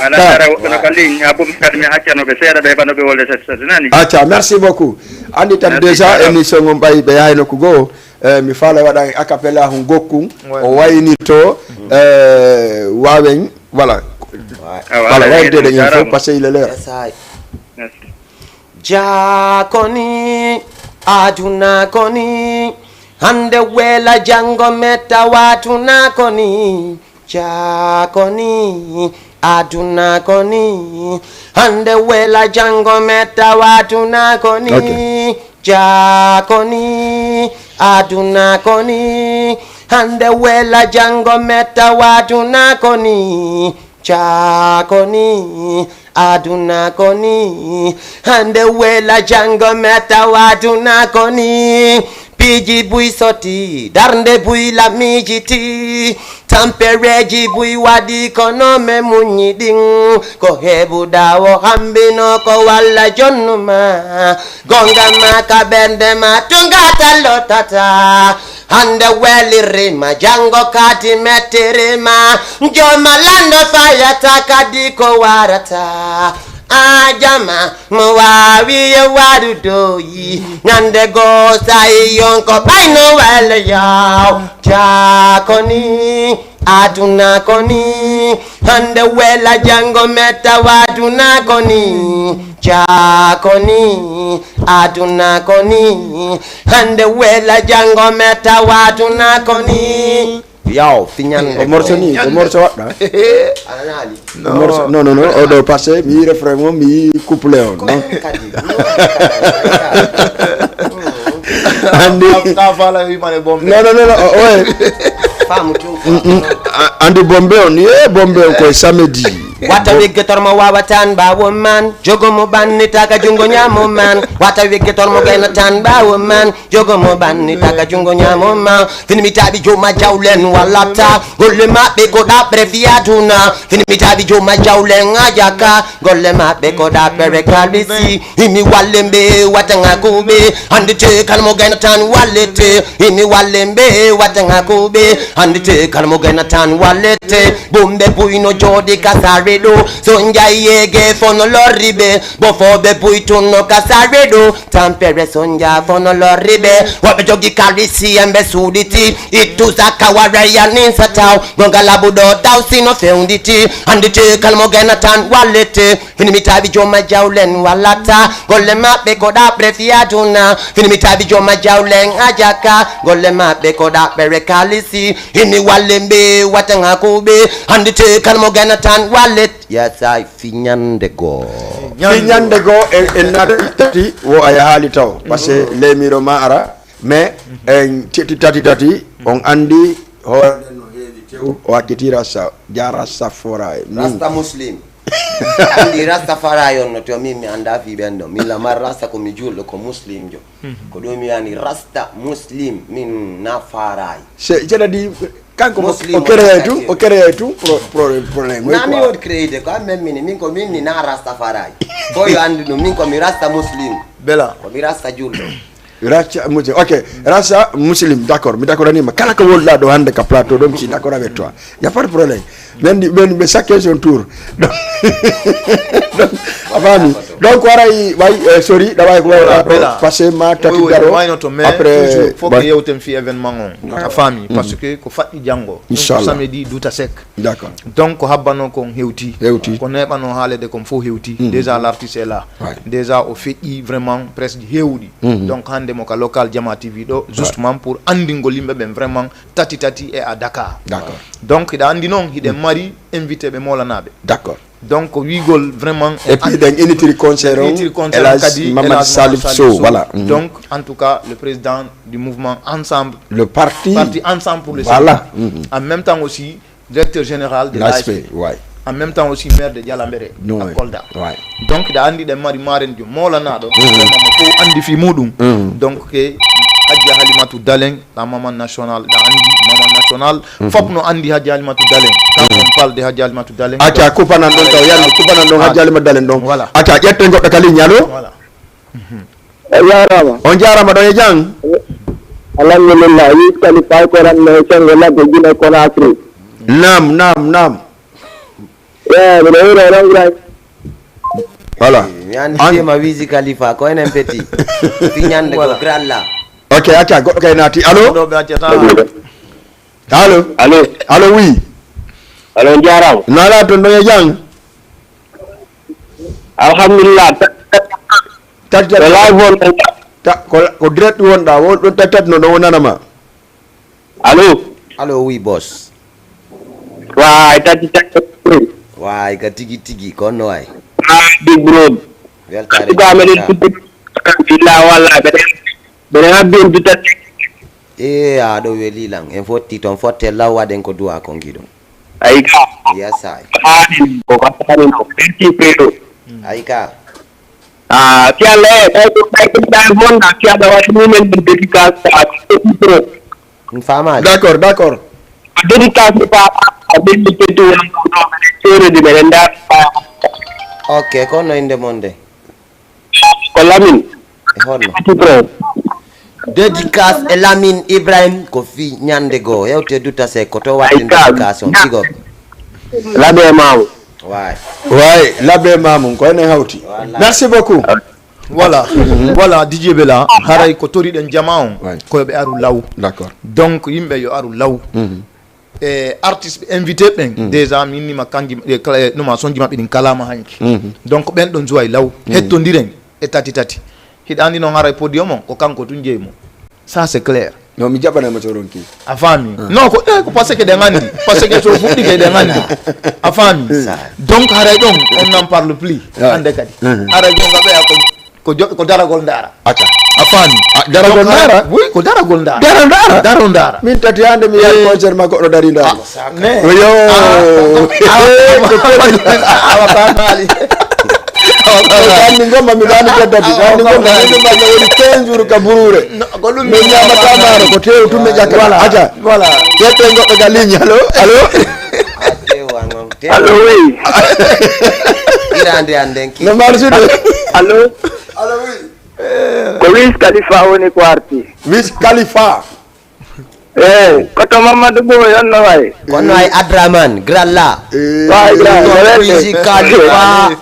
andare woɓɓe no ka ligne ha bomi kadi mi accanoɓe seeɗa ɓe banoɓe wolde tati nani acca merci beaucoup andi tan déjà émission on ɓayi ɓe yahayno ko goo mi faala waɗa acapella hun gokkum o wayni to wawen voilà waydeɗe ñen fof par ce que il est l'heure jakoni aduna koni hande wela jango metta watuna koni jakoni aduna koni hande wela jango metta watuna koni jakoni aduna koni hande wela jango metta watuna koni jakoni aduna koni hande wela jango metta watuna koni piji bui soti darnde bui la mijiti tampereji bui wadi kono me munyiding ko hebu dawo hambino ko walla jonnuma gonga maka bende matungata lotata hande welirima jango kati metirima joma lando fayata kadi ko warata ajama mwawi ye wadu doyi nyande go sai yonko paino wele yaw jakoni aduna koni hande wela jango meta waduna koni jakoni aduna koni hande wela jango meta waduna koni yaw finyan morceau ni ko morceau waɗɗa anali non oɗo passé mi yi refrain mo mi yi couplé on non andi ka fala wi mane bom non ouais famu tu andi bombe on ye bombe on koye samedi wata wiggetormo wawa tan ɓawo man jogomo banni taga jungo ñamo man wata wiggetormo gayna tan ɓawo man jogomo banni taga jungo ñamo man fini mi taɓi joma jawlen wallata golle maɓɓe ko ɗaɓre fiyatuna fini mi taɓi joma jawlen ajaka golle maɓɓe ko ɗaɓre kalisi imi walle mbe watanga kuɓe andite kalmo gayna tan wallete imi walle mbe watanga kuɓe andite kalmo gayna tan wallete bombe buyno jooɗi kasare do sonjay yege fono lorribe bo fobe puitunno kasare do tampere sonja fono lorribe wobe jogi karisi embe suditi itu zakawara yanin sataw gonga budo taw sino feunditi andite kalmo gena tan wallete fini mitabi joma jawlen wallata golle mabbe ko da prefiatuna fini mitabi joma jawlen ajaka golle mabbe ko da bere kalisi ini wallembe watanga kube andite kalmo gena tan wallet yes I finyande go en tati wo aya haali taw parce que lemiro ma ara mais en tati on andi hoore no heewi tew o akkitira sa jara safora rasta muslim andi rasta farayon no to mi anda fi bendo mi la mar rasta ko mi jullo ko muslim jo ko do mi yani rasta muslim min na faray c'est di kanko o créé tout problème na mi wod créé ko même min ko min ni na rasta faray ko yo andi no min ko mi rasta muslim bela ko mi rasta jullo Racha muslim. Ok, Racha muslim, d'accord. Mais d'accord, on quand on voit là de hande ka plateau, donc je suis d'accord avec toi. Il n'y a pas de problème. Mais chacun son tour. Donc voilà, sorry, d'abord passer ma tête après. Faut que you fi événement on famille parce que ko fatti jango. Samedi douta sec. D'accord. Donc ko habano ko hewti. Ko nebano halede ko fo hewti. Déjà l'artiste est là. Déjà au fait vraiment presque hewdi. Donc hande mo ka local Jama TV do justement pour andingo limbe ben vraiment tati et à Dakar. D'accord. Donc il a andi non il est mari invité be molanabe. D'accord. Donc wigol vraiment et puis dans unité concert Mamadou Salif Sow voilà. Donc en tout cas le président du mouvement Ensemble le parti Ensemble pour le voilà. En même temps aussi directeur général de l'ASP. Ouais. En même temps aussi maire de Dialambere à Kolda. Ouais. Donc da andi de mari maren du molanado vraiment ko andi fi mudum. Donc que Hadja Halimatu Daleng la maman nationale da andi maman nationale fop no andi Hadja Halimatu Daleng quand on parle de Hadja Halimatu Daleng acha kupana don taw yalla kupana don Hadja Halimatu Daleng don voilà acha jette goddo kali nyalo voilà yarama on jarama do e jang alhamdulillah yi kali pay ko ran no sengola go gina ko nakri nam yeah re voilà yani ma wizi khalifa ko enen petit fi nyande ko gralla ok acha goddo kay nati allo oui allo jaram nala to do e jang alhamdulillah tati live on ko direct wonda won do tati no do wonanama allo oui boss wa tati wa ga tigi kono way big bro weltare ko amene illa wala bere abbe bitat a do weli lang en fotti ton fotte lawaden ko duwa ko ngidon aika yes I ko patani no penti pedo aika kiale ay ko da bonda kia da wati men dédicace une femme d'accord dédicace pa abin pedo no sere di berenda ok kono inde monde ko lamin honno dédicace e Lamine Ibrahim ko fi nyande go yewte duta se ko to wati dédication digo labe mamu ouais labe mamu ko ne hawti merci beaucoup voilà voilà DJ Bella haray ko tori den jamaon ko be aru law d'accord donc yimbe yo aru law artiste invité ben déjà minni makanji no ma sonji mabbe din kalama hanki donc ben don zuway law hetto ndiren e tati hidandi no haray podium ko kanko tun jeymo ça c'est clair no mi jabana ma toronki afami non ko parce que de ngandi parce que so fuddi ke de ngandi afami donc haray don on n'en parle plus ande kadi haray don gabe ko ko daragol ndara acca a faami daragol ndara oui ko daragol ndara daro ndara min tati hande mi yahi concert ma goɗɗo dari ndara yo awa famali ni ngomba mi dani teddati ni ngomba ni mballa woni 15 jours ka burure mi ñamata maaro ko tew tum me jakka acca voilà yette goɗɗo ga ligne allo allo oui irande andenki no marsude allo oui ko Wiz Khalifa woni ko arti Wiz Khalifa koto Mamadou Bo yonno way kono ay Adraman gralla way grand Wiz Khalifa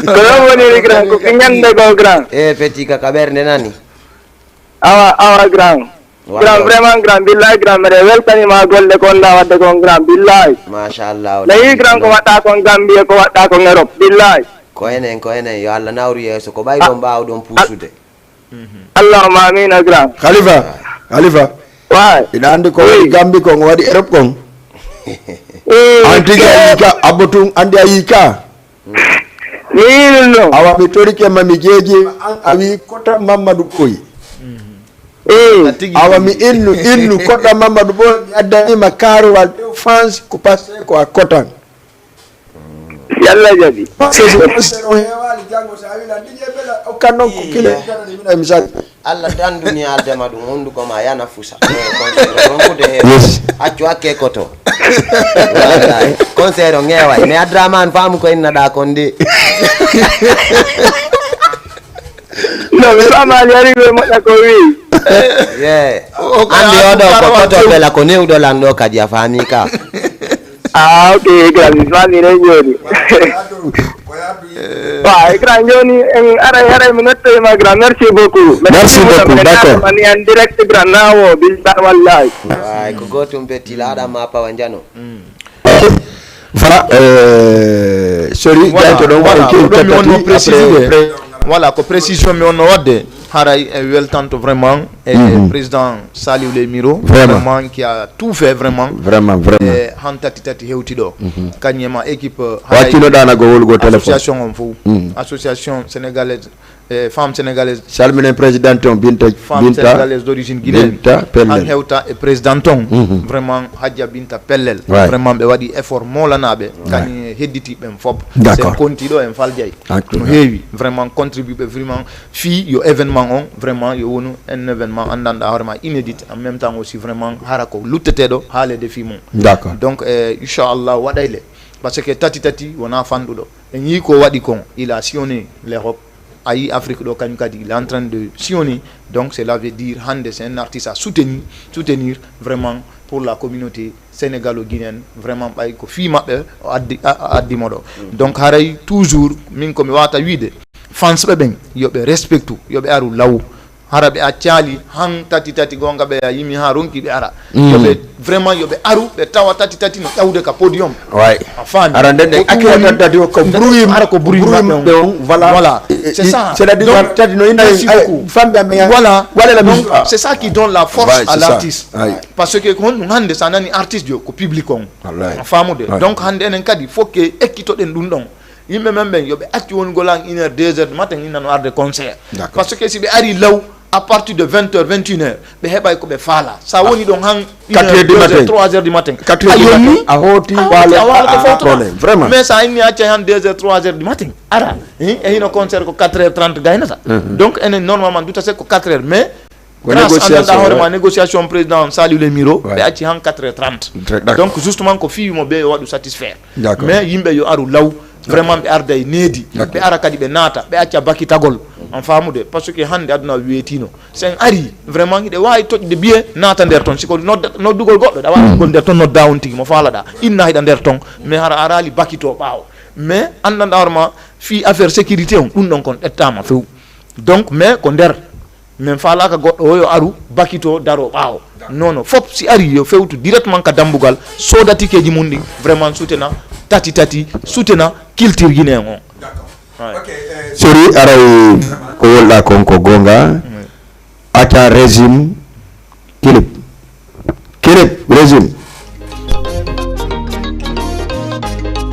ko woni grand ko ñande go grand petit kaka bernde nani awa grand grand vraiment grand billahi grand mere weltani ma golle ko nda wadde ko grand billahi machallah nayi grand ko wadda ko Gambie ko wadda ko Europe billahi ko enen yo Allah nawru yeso ko bay don baaw don pusude Allahumma amin grand Khalifa way ina andi ko Gambie ko wadi Europe ko anti ga abotun andi ayika ni no awa mi torike mami jeje awi kota Mamadou Boy awa mi innu kota Mamadou Boy mi addani ma karwal France ko passe ko a kotan yalla jadi o hewali jango sa wila dije bela o kannon ko kile mina misal Allah dan dunia aldema dum hondu ko ma yana fusa ko de accu akke koto wallahi conseil ngewa me Adraman famu ko inna da konde no mi fama yari be mo ko wi andi odo ko koto bela ko new do lando kadi afami ka okay grand fami re joni grand joni en ara minute ma grand merci beaucoup d'accord mani en direct grand nawo bil wallahi ay ko gotum betti laada ma pa wanjano voilà sorry ganto do woni voilà ko précision mi on wadde haray e weltanto vraiment président Saliou Le Miro vraiment qui a tout fait vraiment han tati hewtido kanyema équipe wakino dana go wolgo téléphone association on fou association sénégalaise femme sénégalaise salmine président on Binta sénégalaise d'origine guinéenne han hewta e président on vraiment Hadja Binta Pellel vraiment be wadi effort molanabe kany hedditi ben fop c'est contido en faljay no heewi vraiment contribue vraiment fi yo événement on vraiment yo wonu un événement andanda vraiment inédit en même temps aussi vraiment harako luttetedo haale défi mon d'accord donc inchallah wadayle parce que tati wona fandudo en yi ko wadi kon il a sillonné l'Europe ayi Afrique do kany kadi il est en train de sillonner donc cela veut dire hande c'est un artiste à soutenir vraiment pour la communauté sénégalo-guinéenne vraiment bay ko fi mabbe addi modo donc haray toujours min ko mi wata wiide fans be ben yobe respectu yobe aru law harabe a tiali han tati gonga be yimi ha ronki be ara yobe vraiment yobe aru be tawa tati no tawde ka podium afani ara den akira tati ko bruit ara ko bruit voilà c'est ça c'est la différence tati no ina femme be voilà la donc c'est ça qui donne la force à l'artiste parce que kon hande sanani artiste jo ko public on famude donc hande enen kadi fokke ekkito den dum don yimbe membe yobe acci won golang 1h 2h du matin ina no arde concert parce que si be ari law à partir de 20h 21h be hebay ko be fala sa woni don han 4h du matin 3h du matin 4h du matin a hoti wala problème vraiment mais ça inni acci han 2h 3h du matin ara e hino concert ko 4h30 gaynata donc enen normalement tout c'est ko 4h mais grâce à la négociation président Saliou Le Miro be acci han 4h30 donc justement ko fi mo be wadu satisfaire mais yimbe yo aru law vraiment be arda e needi be ara kadi be nata be acca bakitagol en famude parce que hande aduna weetino sen ari vraiment ide wawi tojde biye nata der ton siko no dugol goddo da wawi gol der ton no dawntigi mo falada inna hida der ton mais hara arali bakito baaw mais andanda horma fi affaire sécurité on dum don kon ettama few donc mais ko der men falaka goddo o yo aru bakito daro baaw non fop si ari yo fewtu directement ka dambugal sodati keji mundi vraiment soutena tati soutena culture guinéen on sori aray ko wolda konko gonga acha régime clip régime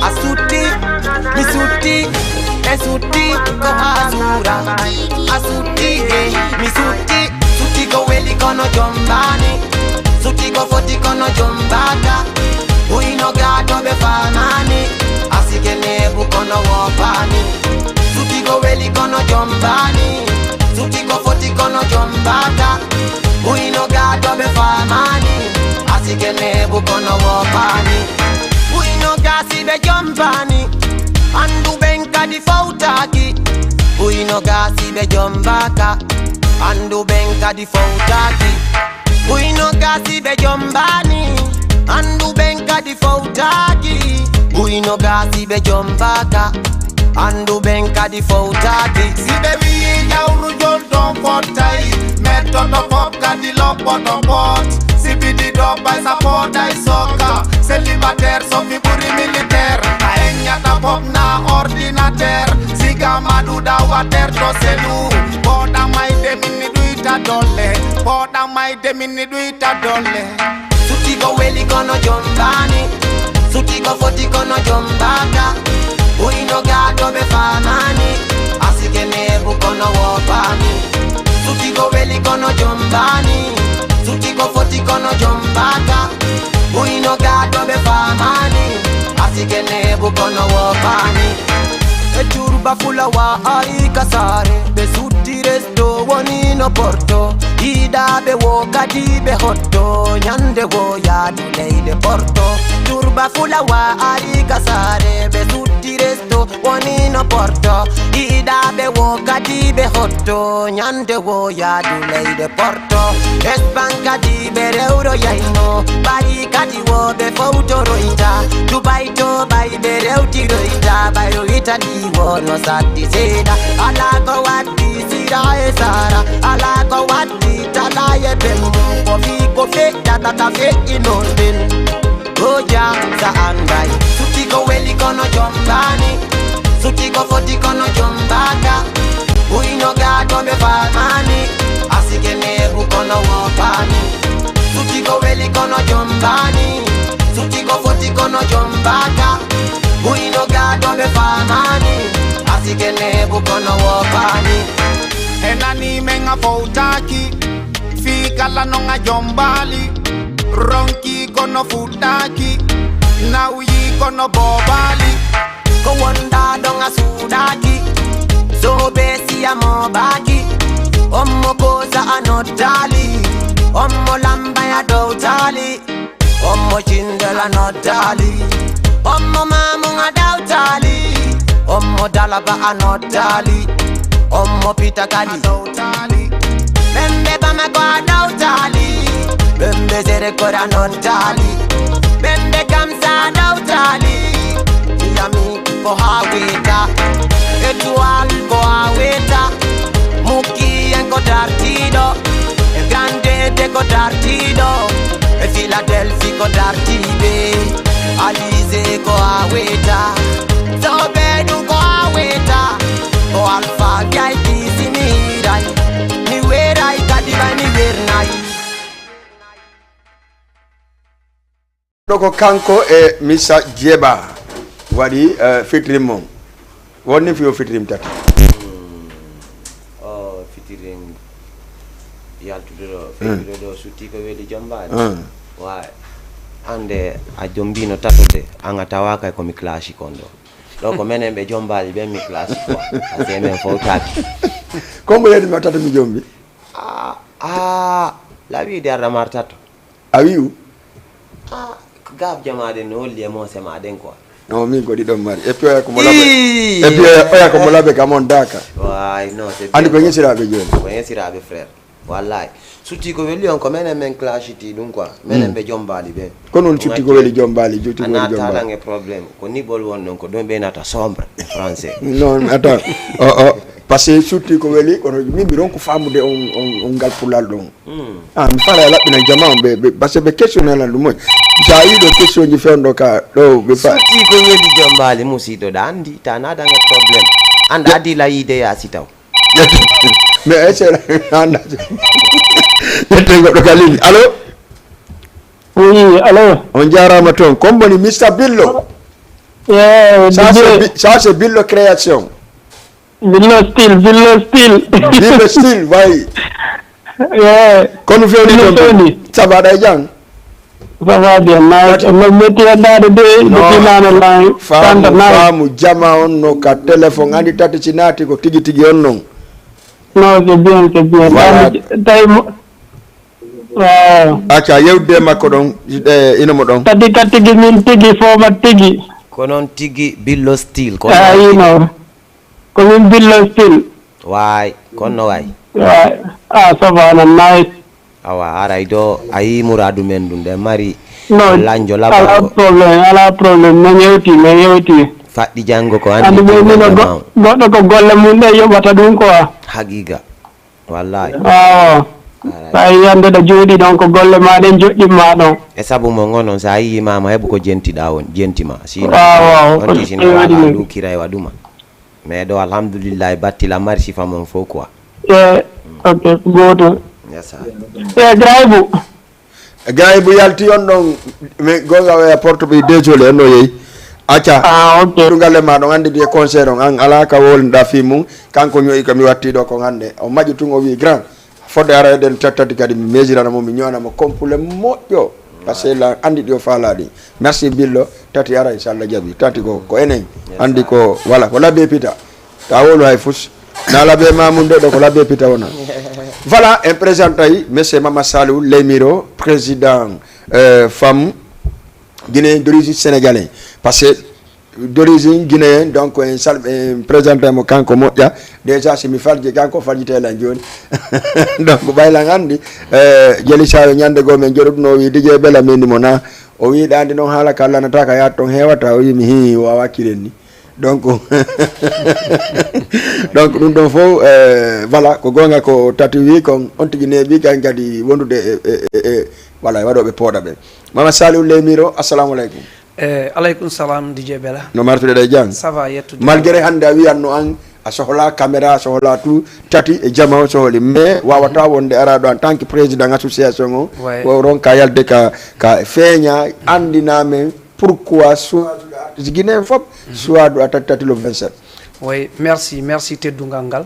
asuti misuti esuti ko asu bura Asutike, mi suti go weli kono jombani Suti go foti kono jombaka Uino gato be famani Asike nebu kono wopani Suti go weli kono jombani Suti go foti kono jombaka Uino gato be famani Asike nebu kono wopani Uino gasi be jombani Andu benka di fautaki Uino gasi be jombaka Andu benka di fautaki Uino gasi be jombani Andu benka di fautaki Uino gasi be jombaka Andu benka di fautaki Sibe vi yauru jondon fotai Metodo popka di lopo no pot Sibi di doba sa poda isoka Célibataire sofi buri militaire Aenyata pop na ordinateur Siga maduda water to selu Poda mai de mini duita dole Poda mai de mini duita dole Suti go weli kono jombani Suti go foti kono jombaka Uino gato be famani Asike nebu kono wopani Suti go weli kono jombani Suti go foti kono jombaka Uino gato be famani Asike nebu kono wopani Echurba fula wa ai kasare Be suti resto woni no porto Ida be woka di be hotto Nyande wo ya duleide porto Turba fula wa ai kasare Be suti resto woni no porto Ida be woka di be hotto Nyande wo ya duleide porto Espanka di be reuro yaino Bari kati wo be fauto roita Dubai to bai be reuti roita Bai roita di wo no sati seda Alako wati sira esara Alako wati talaye bemu Kofi tata fe inondin Oja sa andai Suti go weli kono jombani Suti go foti kono jombaka Uino gato be famani Asike nebu kono wopani Suti go weli kono jombani Suti go foti kono jombaka Uino gato be famani Asike nebu kono wopani Enani menga fautaki Fika la nonga jombali Ronki kono futaki Na uyi kono bobali Ko wanda donga sudaki So besi ya mobaki Ommo koza anotali Ommo lamba ya doutali Ommo chindela notali Ommo mamunga doutali Ommo dalaba anotali Ommo pitakali Bembe bama kwa doutali Bembe zere kora notali Bembe kamsa doutali Yami ko haweta Etual ko haweta Muki en ko dartido E grande de ko dartido E Philadelphia ko dartibe Alize ko haweta Sobedu ko haweta Ko alfa gai tisi mirai Ni werai kadiba ni wernai Doko kanko e Missa Jeba wadi fitrim mom wonni fi o fitrim tati fitiring yaltudo do suti ko weli jombani wa ande a jombino tatode anga tawaka ko mi clashi kondo do ko menen be jombali be mi clashi ko ase men fotaki kombo yedi mi tata mi jombi la wi de ramar tato awiu gab jamaade no le mo se ma den ko no mi godi don mari e pio ko molabe e pio oya ko molabe kamon daka wai no se andi ko nyesira be joni ko nyesira be frère wallahi suti ko weli on ko menen men clashiti dum quoi menen be jombali be ko non suti ko weli jombali juti ko weli jombali nata problème ko ni bol won non ko don be nata sombre français non attends parce que suti ko weli ko mi ron ko famude on gal pulal don mi fara la bina jama be parce que be question la dum ja yi do question ji fendo ka do be fa suti ko weli jombali musito dandi tanada nge problème anda adi la ide ya sitaw mais est-ce anda yetengo do kalini allo oui allo on jarama ton komboni Mr Billo ça c'est Billo création Billo still, why? Yeah. Kono fewni saba day jang. Ça va bien, no metti andade de nana la famu jama on no ka téléphone andi tati cinati ko tigi on non. Non, c'est bien. Tay acha yewde makko don ina mo don. Tigi min tigi foma tigi. Konon tigi Billo still ko min Billo still. Why? Kono why? Ça va nice. Awa aray do ayi muradu men dum de mari lanjo la ala problem no yewti faddi jango ko andi goddo ko golle mun de yobata dum ko hagiga wallahi ay yande da jodi don ko golle ma den joddi ma don e sabu mo ngonon sa yi mama hebu ko jentida won jentima sino on tisini wala du kiray waduma mais do alhamdulillah battila marsi famon fo quoi okay goto yes sir Graibu yalti on don me goga e porto be dejole no yeyi acha okay dungale ma don andi de concert on an ala ka wol nda fimu kanko nyoy kam mi watti do ko hande o maji tungo wi grand fodde ara den tattati kadi mi mesirana mo mi nyona mo compule moƴƴo parce que la andi dio faladi merci Billo tati ara inshallah jabi tati ko enen andi ko wala ko labbe pita ta wolu hay fus na labbe mamunde do ko labbe pita wona. Voilà un présentant, M. Mama Salou Lemiro, président femme guinéen d'origine sénégalaise. Parce que d'origine guinéenne, donc un présentant mo kanko moƴƴa déjà si mi falji kanko faljitela joni. Donc baylangandi jeli sayo nyande go men joɗuno wi DJ Bella mendi mona o wi dandi non hala kala nata ka yat ton hewata o wi mi hi wawa kirenni. Donc ɗum ɗon fof voilà ko gonga ko tati wi kon on tigi neeɓi kan kadi wondude voilà waɗoɓe pooɗa ɓe Mama Saliou Lemiro assalamu aleykum. Aleykum salam DJ Bella. No martude ɗe jang ça va yettude malgré hande a wiyanno an a sohla caméra a sohla tout tati e jama o sohli mais wawata wonde araɗo en tant que président association o ko ron ka yalde ka feeña andinamen pourquoi Guinéen fop soit do atati le 27. Oui, merci teddungal ngal.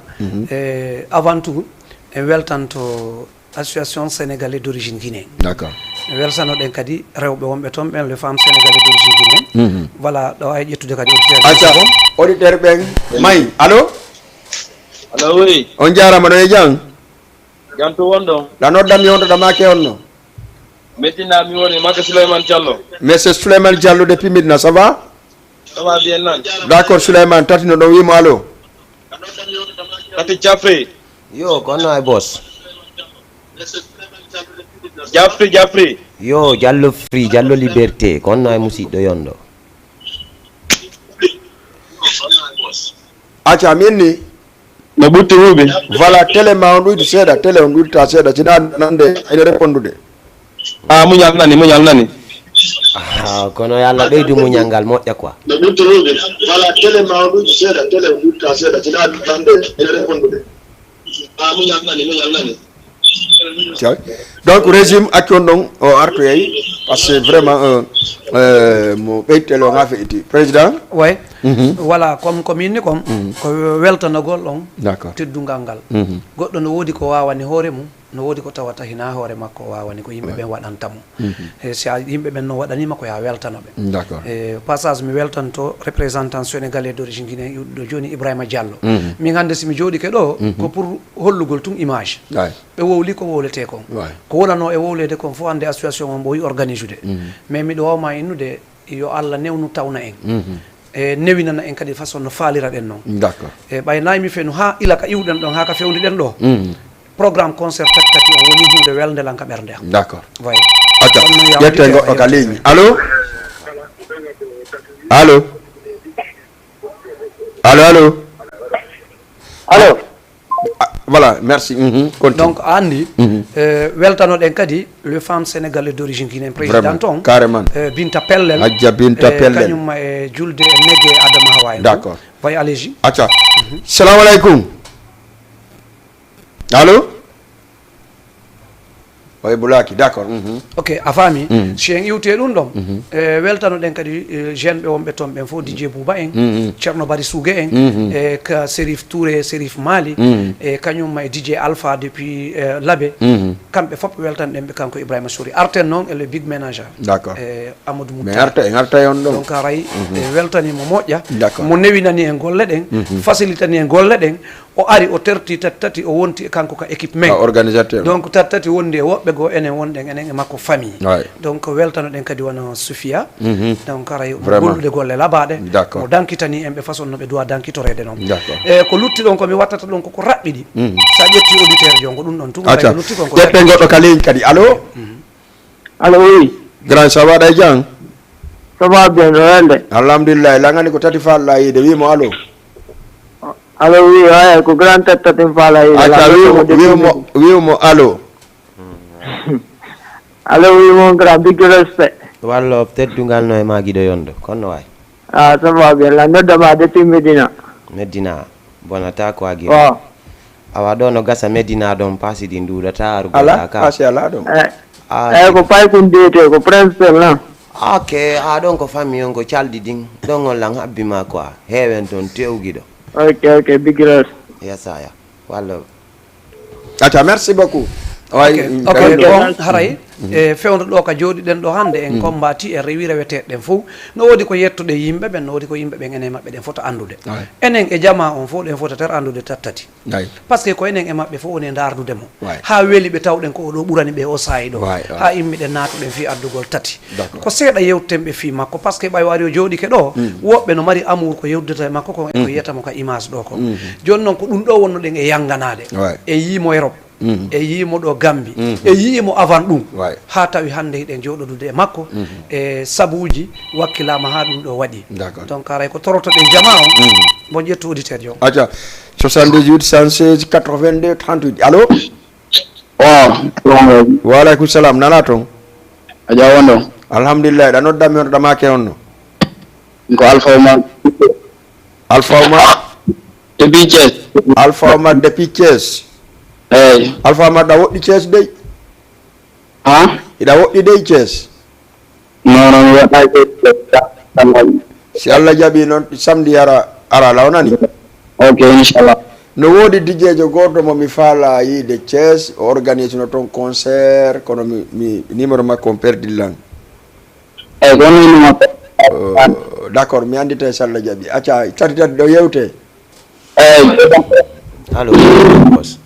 Avant tout weltanto association sénégalaise d'origine guinéenne. D'accord. Welsano den kadi rewbe wonbe ton ben les femmes sénégalaises d'origine guinéenne. Voilà do ay jettude kadi auditeur ben may allo oui on jarama no e jang janto wondo la noddam yonto dama ke onno Medina mi woni Maka Souleymane Diallo. Monsieur Souleymane Diallo depuis Medina, ça va? Ça va bien non. D'accord Souleymane, tati no do wimo allo. Tati Jafri. Yo, kono ay boss. Jafri. Yo, Diallo Free, Diallo Liberté, kono ay musidɗo yondo. Acha minni no butti wubi. Voilà, télé ma on ɗuyɗi seeɗa, télé on ɗuyɗita seeɗa, sina nande ene répondude. Muñal nani kono yalla ɓeydu muñalngal moƴƴa quoi voilà télé ma on ɗuyɗi seeɗa télé on ɗuyɗita seeɗa sina nande ene répondude. Muñal nani donc régime acci on ɗon o arto yeyi par ce que vraiment mo ɓeytele o ha feƴiti président ouais voilà comme minni comme ko weltanagol on d'accord teddungal ngal goɗɗo no woodi ko wawani hoore mum no woodi ko tawata hina hoore makko wawani ko yimɓe ɓen waɗantamo e si yimɓe ɓen no waɗanima ko ya weltanoɓe d'accord e passage mi weltanto représentant sénégalais d'origine guinéen ɗo joni Ibrahima Diallo min hande simi jooɗike ɗo ko pour hollugol tun image ɓe wowli ko wowlete kon ko wonano e wowlede kon fof hande association o mbo wi organise ude mais miɗo wawma innude yo Allah newnu tawna en e newinana en kadi façon no faalira ɗen noon d'accord e ɓaynaymi feno ha ila ka iwɗen ɗon ha ka fewniɗen ɗo programme concert tati o woni hunde welde lanka ɓernde am d'accord way acca ƴette goɗɗo ka ligne allo voilà merci donc andi weltanoɗen kadi le femme sénégalais d'origine guinéen président ton carrément Binta Pellel Adja Binta Pellel kañum e julde e negge Adama Hawa d'accord way allez-y acca salamu aleykum way bulaki d'accord ok a faami si en iwte ɗum ɗon weltano ɗen kadi jeune ɓe wonɓe toon ɓen fof DJ Bouba en ceerno Bari Sougue en e ka Sérif Touré Sérif Mali e kañum e DJ Alpha depuis Labé kamɓe fof ɓe weltanɗen ɓe kanko Ibrahima Souri arten noon e le big ménageur d'accord e Amadou Mouta mais arta on ɗon donc a ray weltanimo moƴƴa mo newinani en golle ɗen facilitani en golle ɗen o ari o terti tati o wonti kanko ka équipe men organisateur donc tati wondi e woɓɓe goo enen wonɗen enen e makko famille donc weltano ɗen kadi wona Soufia donc aray gollude golle labaɗe mo dankitani en ɓe façon no ɓe dowa dankitorede noon e ko lutti ɗon komi wattata ɗon koko raɓɓiɗi sa ƴetti auditeur jo ko ɗum ɗon tuma lutti kon ko ƴeppe goɗɗo ka ligne kadi allo allo oui grand ça va ɗay jang ça va bien welde alhamdulillah langani ko tati falɗa yide wimo allo allo oui ay ko grand tati falɗa yide wimo allo allo oui mon grand big respect wallo teddungal no e ma giɗo yondo konno way ah ça va bien la noddama depuis Medina bonata ko agi awa ɗo no gasa Medina ɗon paasi ɗi nduɗata ala paasi ala ɗon ko pay kun dete ko principal na ok ɗon ko famille on ko calɗi ɗin ɗon on lan habbima quoi heewen toon tewgiɗo ok big res yesaya wallo aca merci beaucoup ok bon haray e fewndo ɗo ka jooɗiɗen ɗo hannde en combati e rewi reweteɗe ɗen fof no woodi ko yettude yimɓe ɓen no woodi ko yimɓe ɓen ene maɓɓe ɗen fota andude enen e jama on fof ɗen fotatere andude tattati par ce que ko enen e maɓɓe fof woni dardude mo ha weeli ɓe tawɗen ko oɗo ɓurani ɓe o saayi ɗo ha immiɗen naatuɗen fi addugol tati ko seeɗa yewteten ɓe fi makko par ce que ɓay wari o jooɗike ɗo woɓɓe no mari amour ko yewdata e makko ko yiyatamo ka image ɗo ko joni noon ko ɗum ɗo wonno ɗen e yanganade e yiimo Europe e yiimo ɗo Gambi e yiimo avant ɗum ha tawi hannde hiɗen jooɗodude e makko e sabuji wakkilama ha ɗum ɗo waɗi donc aray ko torotoɗen jama on mo ƴettu auditeur jo aca 78 116 82 38 allo waaleykum salam nana toon a jawondo alhamdulillah ɗa noddami on ɗamake on no ko Alpha Omar depuis Thiès Alpha Omar depuis Thiès eyi Alpha Omar ɗa woɗɗi Thiès dey iɗa woɗɗi dey Thiès non waɗa si Allah jaɓi noon samedi ara lawnani ok inchallah no woodi dijejo goto mo mi faala yiide Thiès o organise no toon concert kono mi numéro makko on perdillan eyi ko wonno d' accord mi andita so Allah jaɓi acca tati ɗo yewte eyi allo boss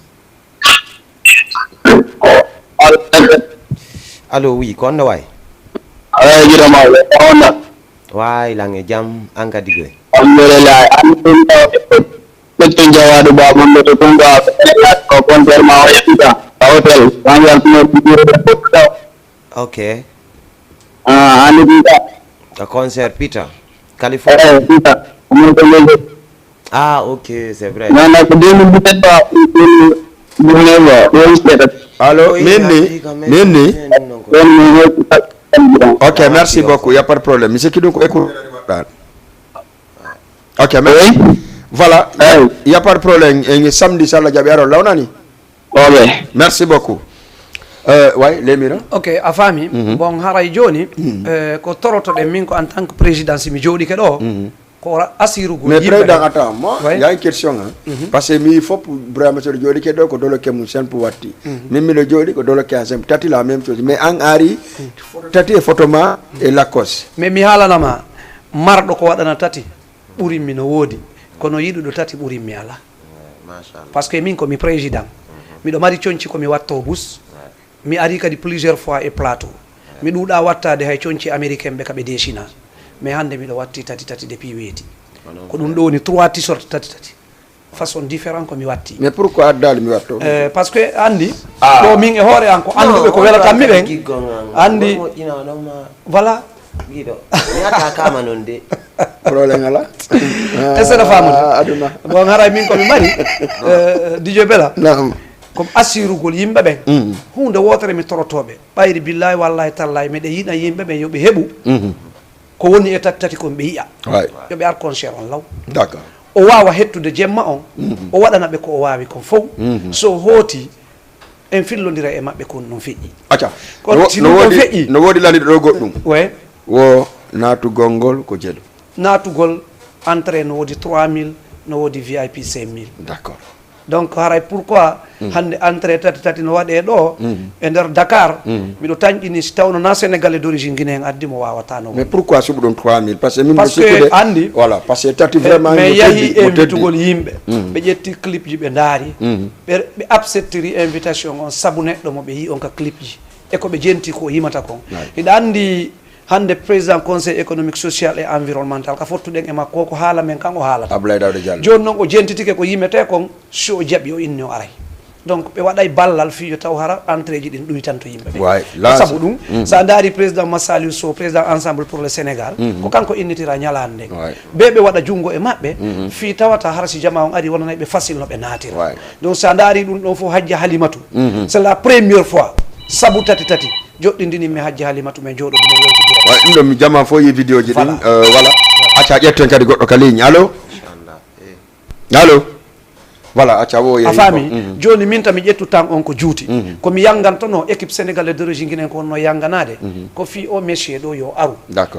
allo oui ko onno way eyi jiɗoma onda way lange jam an kadi goy alhamdulillah ɓetton jawaɗo babamɓe to tonga ko concert ma o yettita ka hôtel ok andi pita ka concert Peter California pita ok c'est vrai non ko 2017 allo minni ok merci beaucoup y a pas de problème mi sikki ɗum ko écoute ok merci voilà y a pas de problème en samedi so Allah jaɓi aro lawnani merci beaucoup way lemira ok a faami bon haray joni ko torotoɗen min ko en tant que président si mi jooɗike ɗo ko asirugol mais président attends moi y a une question parce que mi fof vraiment so jooɗike ɗo ko doloke mum sen pour watti min miɗo jooɗi ko doloke ha sem tati la même chose mais an ari tati e photo ma e lakkos mais mi haalanama marɗo ko waɗana tati ɓurinmi no woodi kono yiɗuɗo tati ɓurinmi ala par ce que min komi président miɗo mari coñci komi watto bus mi ari kadi plusieurs fois e plateau mi ɗuuɗa wattade hay coñci américain ɓe kaɓe desina mais hannde miɗo watti tati depuis weeti ko ɗum ɗo woni 3 t-shirt tati façon différent ko mi watti mais pourquoi addali mi watto par ce que andi ɗo min e hoore an ko anduɓe ko welatanmi ɓen andi voilà giɗo mi ata kama noon de problème ala essaɗa famude aduna bon haray min komi mari DJ Bella comme assirugol yimɓe ɓen hunde wotere mi torotoɓe ɓayri billahi wallahi tallahi miɗe yiɗa yimɓe ɓen yoɓe heeɓu ko woni e tati koɓe yiya yoɓe ar concert on law d'accord o wawa hettude jemma on o waɗana ɓe ko o wawi kon fof so hooti en fillodira e maɓɓe kon non feƴƴi acca kono si ɗum ɗon feƴƴi no woodi laniɗo ɗo goɗɗum ouais wo naatugol ngol ko jeɗo naatugol entrée no woodi 3000 no woodi VIP 5000 d'accord donc haray pourquoi hande entrée tati no waɗe ɗo e nder Dakar miɗo tañƴini si tawno na sénégalais d'origine guinéen addi mo wawata no mais pourquoi suɓu ɗon 3000 par ce que min parce que andi voilà par ce que tati vraiment mais yahi invitugol yimɓe ɓe ƴetti clip ji ɓe daari ɓe acceptiri invitation on saabu neɗɗo mo ɓe yi on ka clip ji e ko ɓe jenti ko yimata kon hiɗa andi hande président conseil économique social et environnemental ka fottuɗen e makko ko haala men kan o haalata Abdoulaye Daouda Diallo joni noon o jentitike ko yimete kon so o jaaɓi o inni o aray donc ɓe waɗay ballal fiyo taw hara entrée ji ɗin ɗuytanto yimɓe ɓe saabu ɗum sa daari président Massaliou Sow président ensemble pour le Sénégal ko kanko innitira ñalande nde ɓe waɗa jungo e maɓɓe fi tawata hara si jama on ari wonanay ɓe facile no ɓe naatira donc sa daari ɗum ɗon fof Hadja Halimatu c'est la première fois sabu tati joɗɗindini mi Hadja Halimatu men jooɗo ɗum yewtidira ɗum ɗo mi jama fo yi vidéo ji ɗin voilà acca ƴetten kadi goɗɗo ka ligne allo allo voilà acca wo a faami joni min tami ƴettu tan on ko juuti komi yangantono équipe sénégalais d'origine guinéen ko wonno yanganade ko fi o monsieur ɗo yo aru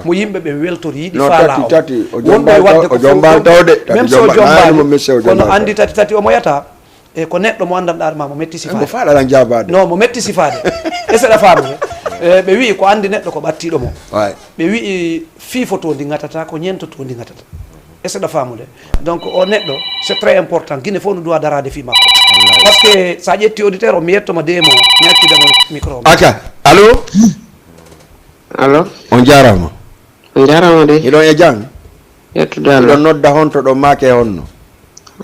mo yimɓe ɓe weltori yiɗi faala o wonɗo e wadde ko jombal tawde même so jombal kono andi tati omo yata e ko neɗɗo mo andanɗa ma mo metti sifade mo faala lan jabade non mo metti sifade e seɗa faamude ɓe wi ko andi neɗɗo ko ɓattiɗo mo ɓe wi fifo to ndi gatata ko ñento to ndi gatata e seɗa faamude donc o neɗɗo c'est très important Guinée fof no doit darade fi makko par ce que sa ƴetti auditeur o mi yettoma demo mi accudamo micro acca allo allo on jarama de iɗon e jang yettude Allah ɗon nodda honto ɗo maake honno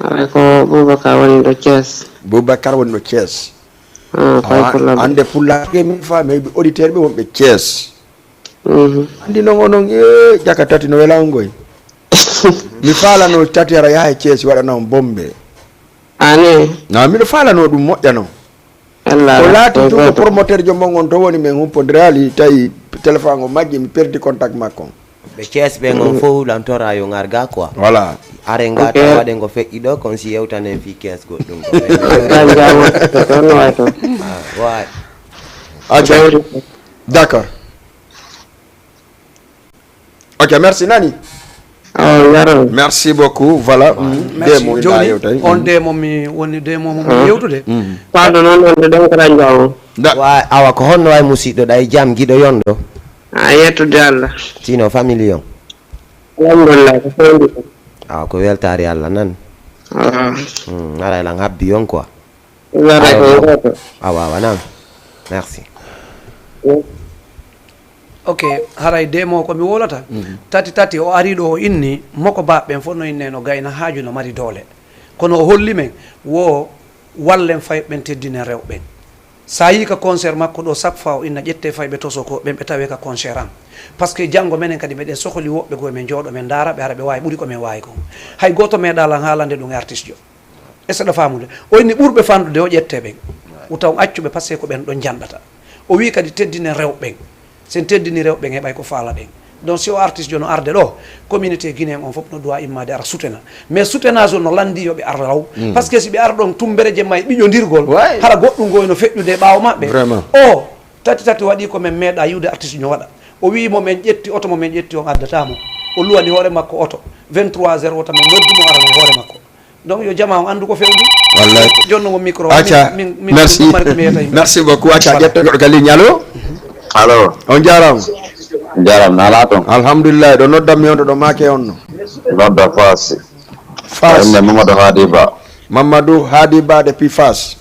ay ko Boubacar woni ɗo Thiès Boubacar woni ɗo Thiès ande pullake min faami heɓi auditeur ɓe wonɓe Thiès andi noon onon jaka tati no welago ngoy mi faalano tati ara yaha e Thiès waɗana on bombe ani na miɗo faalano ɗum moƴƴano ko laati tu ko promoteur jommon on to woni men humpodirali tawi téléphone o majji mi perdi contact makko ɓe Thiès ɓe gon fof lantora yo ngarga quoi voilà are ngata waɗe ngo feƴƴi ɗo kon si yewtanen fi 15 goɗɗum d'accord ok merci nani merci beaucoup voilà merci joni on demo mi woni demo mo yewtude pardon non on ɗon kala jawo wa awa ko honno way musidɗo ɗa e jaam giɗo yondo a yettude Allah sino famille on alhamdulillah ko fendi awa ko weltare Allah nan ara lan habbi on quoi awa nan merci ok haray demo ko mi wolata tati o ari ɗo o inni moko baɓɓen fof no inne no gayna haaju no mari doole kono o holli men wo wallen fayɓen teddinen rewɓen sa yi ka concert makko ɗo chaque fois o inna ƴette fayɓe toso ko ɓen ɓe tawe ka concert am par ce que janggo menen kadi meɗen sohli woɓɓe goye men jooɗo men daara ɓe hara ɓe wawi ɓuuri komin wawi kon hay goto meeɗalan haalande ɗum e artiste jo e seɗa famude o inni ɓurɓe fandude o ƴette ɓen utaw accuɓe par ce que ko ɓen ɗon janɗata o wi kadi teddinen rewɓen sen teddini rewɓe heɓay ko faala ɗen donc si o artiste jo no arde ɗo communauté guinéen on fof no doit immade ara soutena mais soutenage o no landi yoɓe ar law par ce que si ɓe ar ɗon tumbere jemma e ɓiƴodirgol hara goɗɗum goy no feƴƴude ɓaawo maɓɓe o tati waɗi ko men meeɗa yiwde artiste ño waɗa o wi momin ƴetti oto momin ƴetti on addatamo o luwani hoore makko oto 23 heures o tamen noddumo arano hoore makko donc yo jama on andu ko fewndi wallahi jonnomo micro acca merci beaucoup acca ƴettoɗo ka ligne allo on jarama na ala toon alhamdulillah ɗo noddam yonto ɗo maake on no nodda Fas Mamadou Hadi Ba depuis Fas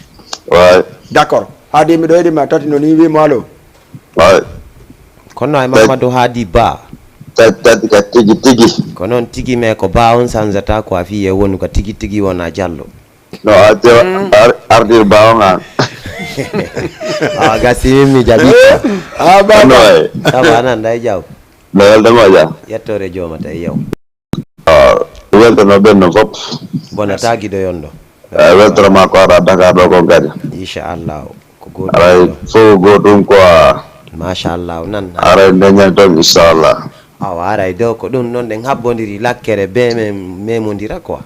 ouais d'accord Hadi miɗo heeɗima tati no ni wimo allo ouais kono e Mamadou Hadi Ba tati ka tigi ko noon tigi me ko ba on sansata ko a fi e woni ko tigi wona Diallo no ardir ba on an gasi mi jaɓi ba nan day jaw no weldema ja yettore jooma tawi yew weltono ɓenno fop bonata giɗo yondo weltoroma ko ara Dakar ɗo ko gadi inchallah ko goto aray fof goɗɗum quoi machallah nan aray deñan toon inchallah awa aray dow ko ɗum noon ɗen habbodiri lakkere be men memodira quoi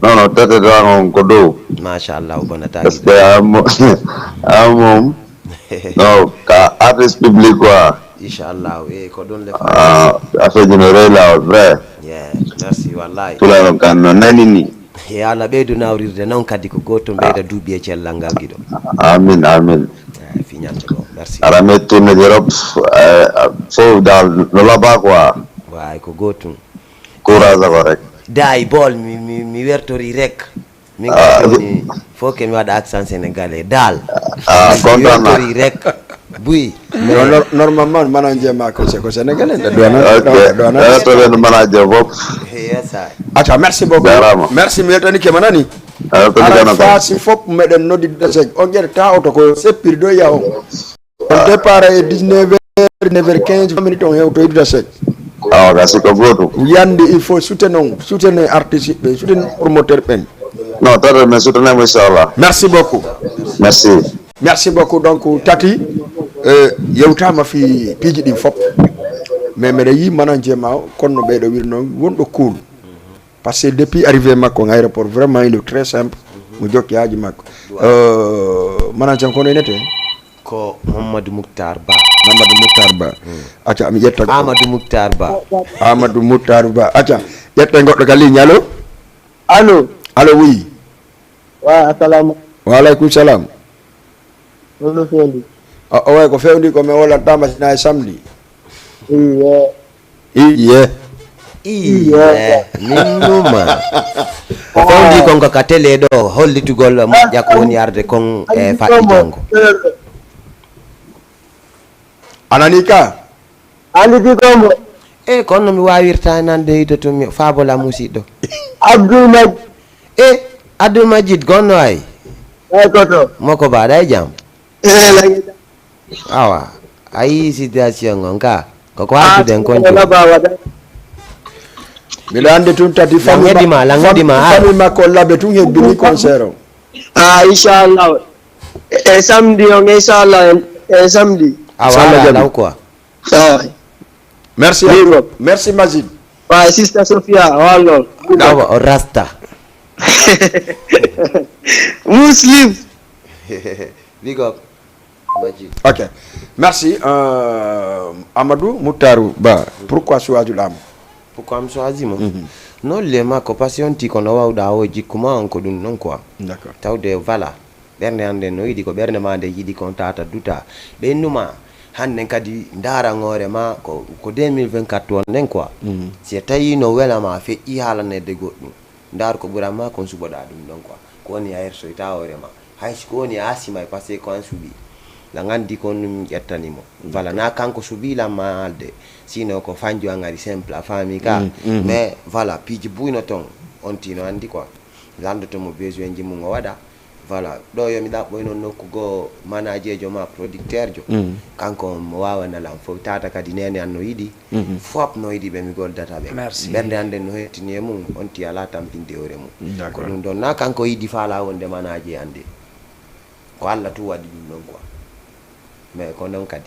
non tete do ko do machallah bonata parce que am no ka artist public quoi inshallah ko don le affaire générale la vrai yeah merci wallahi tula kan nani ni ya la beedu nawrirde non kadi ko goto beeda duubi e cellal ngal gido amin fi ñante ko merci arame tourner d'Europe fo dal no la ba quoi way ko goto courage ko rek dai bol mi wertori rek mi ngi fo ke mi wada accent sénégalais dal content na rek buy normalement manager mako c'est ko sénégalais doona to ben manager bop yes I acha merci beaucoup merci mi tani ke manani ala fasi fop meden nodi desek o gerta auto ko sepir do yaw on départ 19h 9h15 20 minutes on yaw to desek kasi ko goto yandi il faut soutenir artiste be soutenir promoteur ben non tare mais soutenir inchallah merci beaucoup merci beaucoup donc tati yewtama fi piji din fop mais mede yi manager ma konno be do wirno wondo cool parce que depuis arrivé makko en aéroport vraiment il est très simple mu jokki haji makko manager ko nete ko Mamadou Mouktar Ba acha mi yetta Amadou Mouktar Ba acha yetta goddo ka ligne allo oui wa assalamu wa alaykum salam no fendi o way ko fewndi ko me wala tamas na samedi iya minuma ko fewndi kon ko ka télé do hollitugol moƴƴa ko woni arde kon e faɗɗi jango ananika andi kombo kono mi wawirta nande hito to mi fabola musidɗo Abdoul Majid gonno ay koto moko baɗa e jam awa ayi situation on ka koko hattuden konjo mi ande tun tati famille makko labbe tun hebbini concert o inchallah samedi on inchallah samedi awa quoi merci Majid sister Sophia wallo o rasta muslim big up Majid. Ok, merci Amadou Mouktarou Ba. Pourquoi choisir l'âme? Pourquoi me choisir moi? Non les ma compassion ti kono wawda o jikuma on ko dun non quoi. D'accord. Tawde voilà. Berne ande no yidi ko berne ma de yidi kon tata duta. Be numa hande kadi ndara ngore ma ko 2024 on nen quoi. Si tayi no wela ma fe I halane de goddu. Ndar ko burama kon suboda dum non quoi. Ko ni ayer so tawore ma. Hay ko ni asima passé ko an subi. La ngandi kon yettanimo voilà na kanko subila malde sino ko fanjo ngari simple a fami ka mais voilà piji buyno ton on tino andi quoi lando to mo besoin jimu ngo wada voilà do yo mi da boyno nokku go manager jo ma producteur jo kanko mo wawa na lam fo tata kadi nene anno yidi fop no yidi be mi gol data be berde ande no hetini mum on ti ala tampinde ore mum d'accord dum don na kanko yidi fala wonde manager ande ko alla tu wadi dum non quoi mais ko non kadi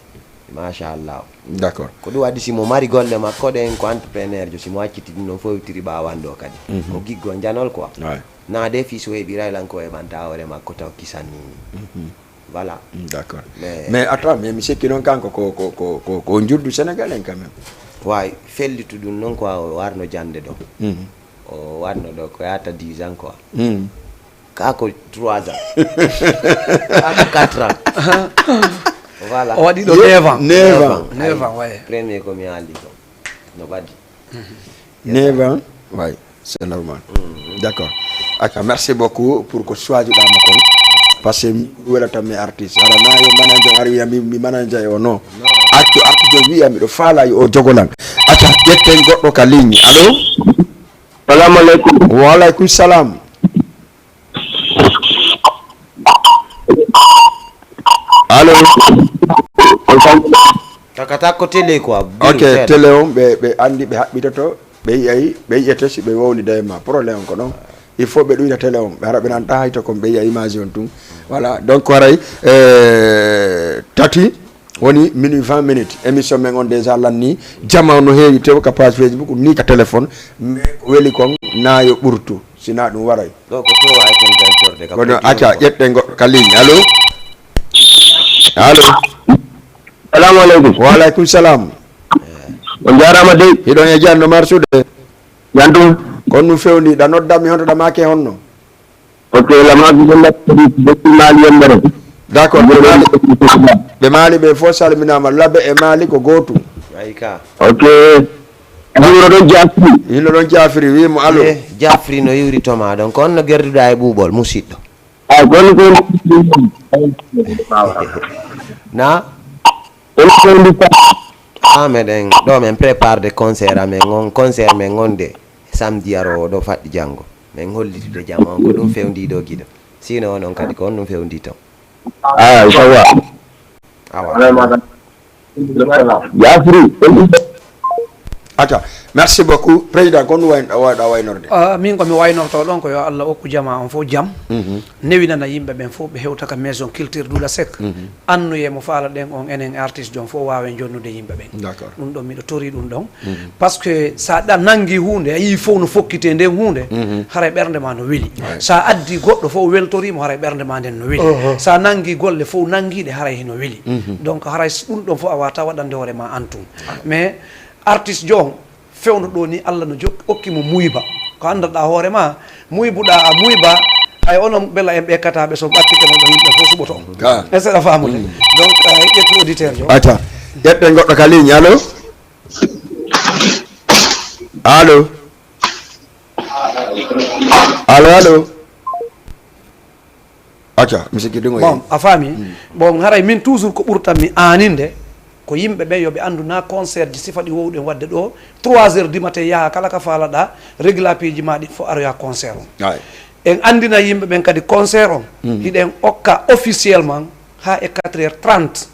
machallah d'accord ko do wadi simo mari golle makko den ko entrepreneur jo simo acciti no fowtiri bawando kadi ko giggo janol quoi na de fi so e biray lan ko e banta ore makko taw kisani voilà d'accord mais attends mais monsieur ki non kanko ko njurdu sénégalais quand même way fellitu dun non quoi warno jande do o warno do ko yata 10 ans quoi kako 3 ans 4 ans voilà o waɗi ɗo 9 ans ouais premier ko mi ali ko no badi 9 ans ouais c'est normal d'accord ok merci beaucoup pour que choisir da makon parce que wala tam mes artistes ara na yo manager ari ya mi manager o no actu artiste wi am do fala yo o jogolan ata yetten goddo ka ligne allo assalamu alaikum wa alaikum salam allo takata ko télé quoi ok télé on be andi be habbitoto be yayi be yete si be woni dayma problème ko non il faut be duina télé on be harabe nan taayto ko be yayi image on tum voilà donc waray tati woni minuit 20 minutes émission men on déjà lanni jama no heewi tew ka page Facebook ni ka téléphone mais weli kon nayo burtu sina ɗum waray ɗo ko to wawi kon jantorde ka kono acca ƴetten goɗɗo ka ligne allo salamu aleykum wa aleykum salam on jarama dey hiɗon e janno marsude jantum kon ɗum fewniɗa noddammi hontoɗa make honno ok lamaki yembere d' accord ɓe maali ɓe fof salminama laabe e maali ko gootum ayka ok hino ɗon jafri hino ɗon jafri wimo allo jafri no iwritoma ɗon ko on no gerduɗa e ɓuuɓol musidɗo gonno ko na meɗen ɗo men prépare de concert amen on concert men gonde samedi arowo ɗo faɗɗi janggo min hollitude jam on ko ɗum fewdiɗo guiɗo sino onon kadi ko on ɗum fewdi ton sawa awa jafri acca merci beaucoup président kon wayɗa waynorde min komi waynorto ɗon ko yo Allah hokku jama on fof jaam newinana yimɓe ɓen fof ɓe hewta ka maison culture Doula Seck annuye mo faala ɗen on enen artiste jon fof wawen jonnude yimɓe ɓen ɗum ɗon miɗo tori ɗum ɗon par ce que sa nanggui hunde a yii fof no fokkite nden hunde haray ɓerde ma no weeli sa addi goɗɗo fof weltorimo haray ɓerde ma nden no weeli sa nanggui golle fof nangguiɗe haray heno weeli donc haray ɗum ɗon fof a wata waɗande hoore ma antum mais artiste jon fewno ɗo ni Allah no hokkimo muyba ko andanɗa hoore ma muybuɗa a muyba ay onon bella en ɓekkataɓe so ɓattike mo ɗo yimɓe fof suɓoto e seeɗa famude donc ƴettu auditeur jo acca ƴetten goɗɗo ka ligne allo allo allo allo acca mi sikki ɗum bon a faami bon haray min toujours ko ɓurtanmi aninde ko yimɓe ɓe yoɓe andu na concert ji sifa ɗi wowɗen wadde ɗo 3 heures du matin yaha kala ka faalaɗa réglapiiji ma ɗi fof aroya concert on en andina yimɓe ɓen kadi concert on hiɗen okka officiellement ha e 4h30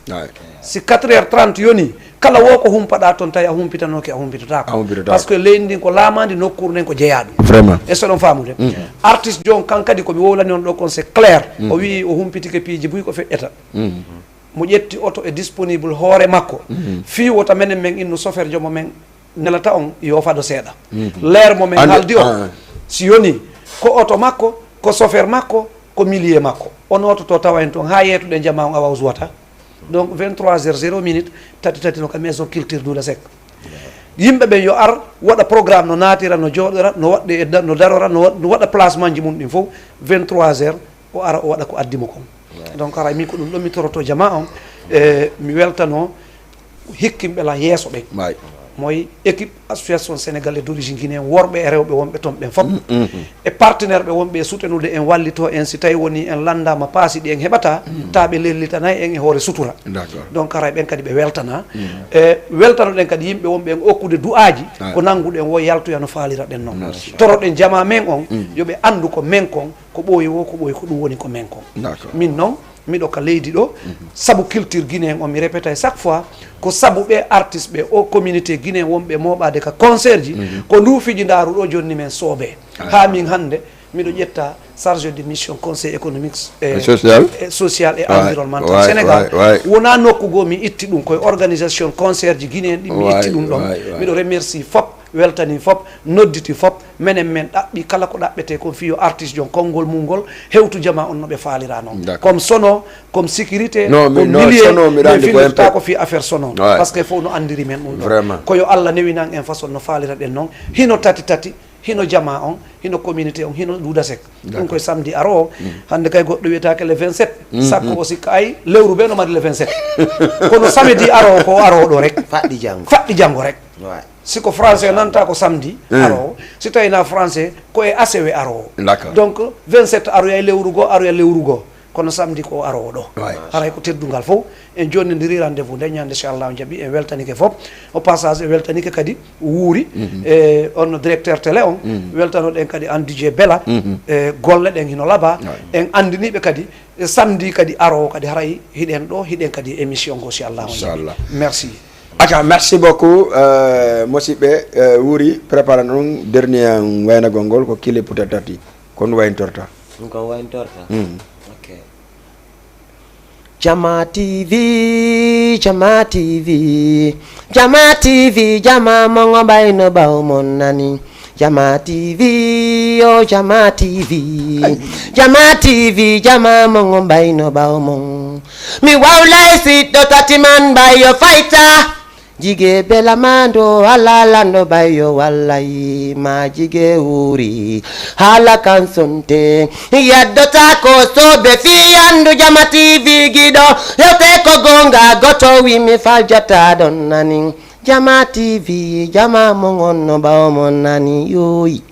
si 4h30 yoni kala wo ko humpaɗa toon tawi a humpitanoke a humpitotako par ce que leydi ndin ko laamadi nokkuuru nden ko jeeyaɗum vraiment e soɗon famude artiste jon kan kadi komi wowlani on ɗo kon c'est clair o wi o humpitike piiji buy ko feƴƴata mo ƴetti auto e disponible hoore makko fi wota menen men inno chauffeur jomo men nelata on yo fado seeɗa leer mo men haaldi o si yoni ko auto makko ko chauffeur makko ko millier makko on auto to tawa en toon ha yeetuɗe jama on awa uswata donc 23h0 tati no ka maison culture Doula Seck yimɓe ɓen yo ar waɗa programme no natira no jooɗora no waɗɗe no darora no waɗa placement ji mum ɗin fof 23h o ara o waɗa ko addimo kon donc ara min ko ɗum ɗon mi toroto jama on mi weltano hikkimɓe la yeeso ɓen moy équipe association sénégalais d'origine guinéen worɓe e rewɓe wonɓe toon ɓen fof e partenaire ɓe wonɓe sutenude en wallito en si tawi woni en landama paasi ɗi en heɓata taɓe lellitanayi en e hoore sutura donc ara ɓen kadi ɓe weltana e weltano ɗen kadi yimɓe wonɓe en okkude du'aji ko nangguɗen wo yaltoya no faalira ɗen noon toroɗen jama men on yoɓe andu ko men kon ko ɓooyi wo ko ɓooyi ko ɗum woni ko men kon min noon miɗo ka leydi ɗo sabu culture guinéen on mi répéta chaque fois ko sabu ɓe artiste ɓe o communauté guinéen wonɓe moɓade ka concert ji ko ndu fiji ndaru ɗo jonni men soobe ha min hande miɗo ƴetta chargé de mission conseil économique social et environnemental Sénégal wona nokku goo mi itti ɗum koye organisation concert ji guinéen ɗi mi itti ɗum ɗon miɗo remercie fop weltani fop nodditi fop menen men ɗaɓɓi kala ko ɗaɓɓete kon fiyo artiste jon konngol mum hewtu jama on no ɓe faalira noon comme sono comme sécurité comme milieu mi findita ko fi affaire sono par ce que fof no andiri men ɗum ɗon koyo Allah newinan en façon no faalira ɗen noon hino tati hino jama on hino communauté on hino Doula Seck ɗum koye samedi aro o hande kay goɗɗo wiyetake le 27 sakko o sikka ay lewru ɓe no mari le 27 kono samedi aro ko aro ɗo rek faɗɗi janggo rek siko français nanta ko samedi aro si tawina français ko e asewe aro donc 27 aroya e lewru go aroya lewru go kono samedi ko aro ɗo haray ko teddugal fof en jonnidiri rendez-vous nde ñande inchallah jaaɓi en weltanike fof au passage e weltanike kadi wuuri e on directeur télé on weltanoɗen kadi an DJ Bella e golle ɗen hino laaɓa en andiniɓe kadi samedi kadi aro kadi haray hiɗen ɗo hiɗen kadi émission go inchallah merci acca merci beaucoup musidɓe wuuri préparé noon dernier waynagol ngol ko kile peut-être tati kon wayntorta kon wayntorta ok Jama TV Jama TV Jama TV Jama mongo bayno baw mon nani Jama TV, oh Jama TV. Jama TV, Jama mongo by no baumong. Me wow like sit do 30 man by your fighter. Jige bela mando halala no by your walai ma jige uri hala kansonte ya dota ko so be fi andu Jama TV gido yote ko gonga goto wi mi faljata don nani Jama TV Jama mongon no baumon nani yoyi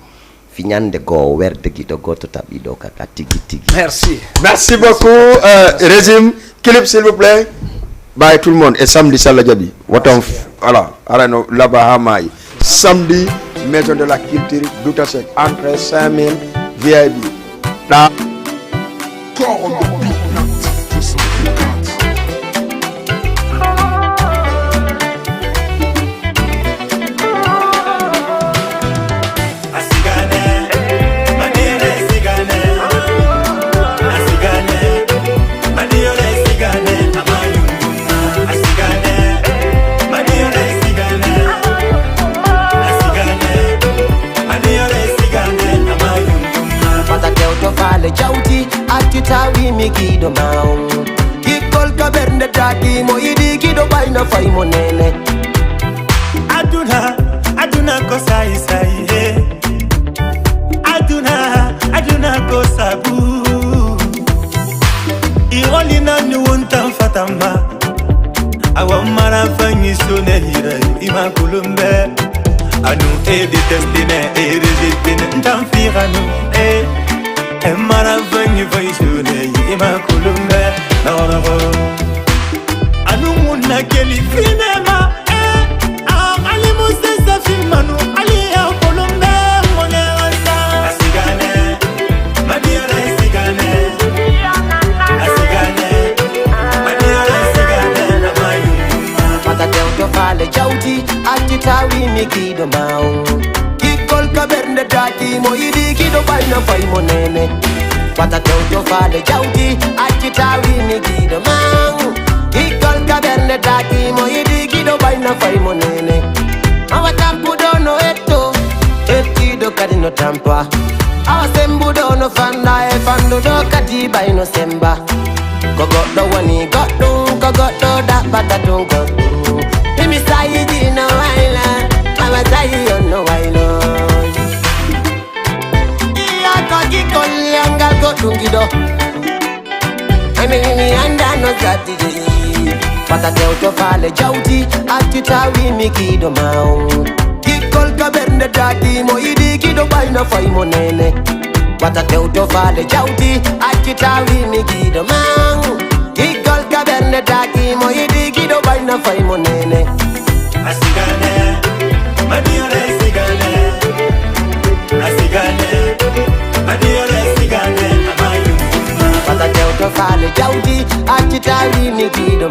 finyande go werde gido goto tabido kaka tigi tigi. Merci beaucoup. Régime clip s'il vous plaît. Bye tout le monde. Et samedi Salah Diaby. Voilà. Arano là-bas Hamaï. Samedi Maison de la Culture Doutasek. Entrée 5000 VIP. Là. Jauti atita wi mi gido maung Kikol ka bernde taki mo idi gido baina fay mo nene Aduna ko sai he Aduna ko sabu Iroli na ni wontan fatamba Awamara fanyi sune hira ima kulumbe Anu e detestine e rejetine ntamfiranu Emara vanyi vaisune ima kulumbe na anu muna keli finema ali musesa filmanu ali ya kulumbe mone wasa asigane madiara asigane na mayu Patate utofale jauti atita wi mi gido maung Kikol ka bernde taki mo idi gido baina fay mo nene Patate utofale jauti atita wi mi gido maung Kikol ka bernde taki mo idi gido baina fay mo nene Awa tampu dono eto etido kadino tampa Awa sembu dono fanda e fandu do kati baino semba Kogodo wani godung kogodo da patatun godung Mimi sayi di no waila Ama sayi on no wailo Iya kogi kolyanga godung gido Mimi anda no zati Patate utofale jauti atita wi mi gido maung Kikol ka bernde dati mo idi gido baina fay mo nene Patate utofale jauti atita wi mi gido maung Kikol ka bernde dati mo idi gido baina fay mo nene Asigane madiara asigane madiara asigane amayu Patate utofale jauti atita wi mi gido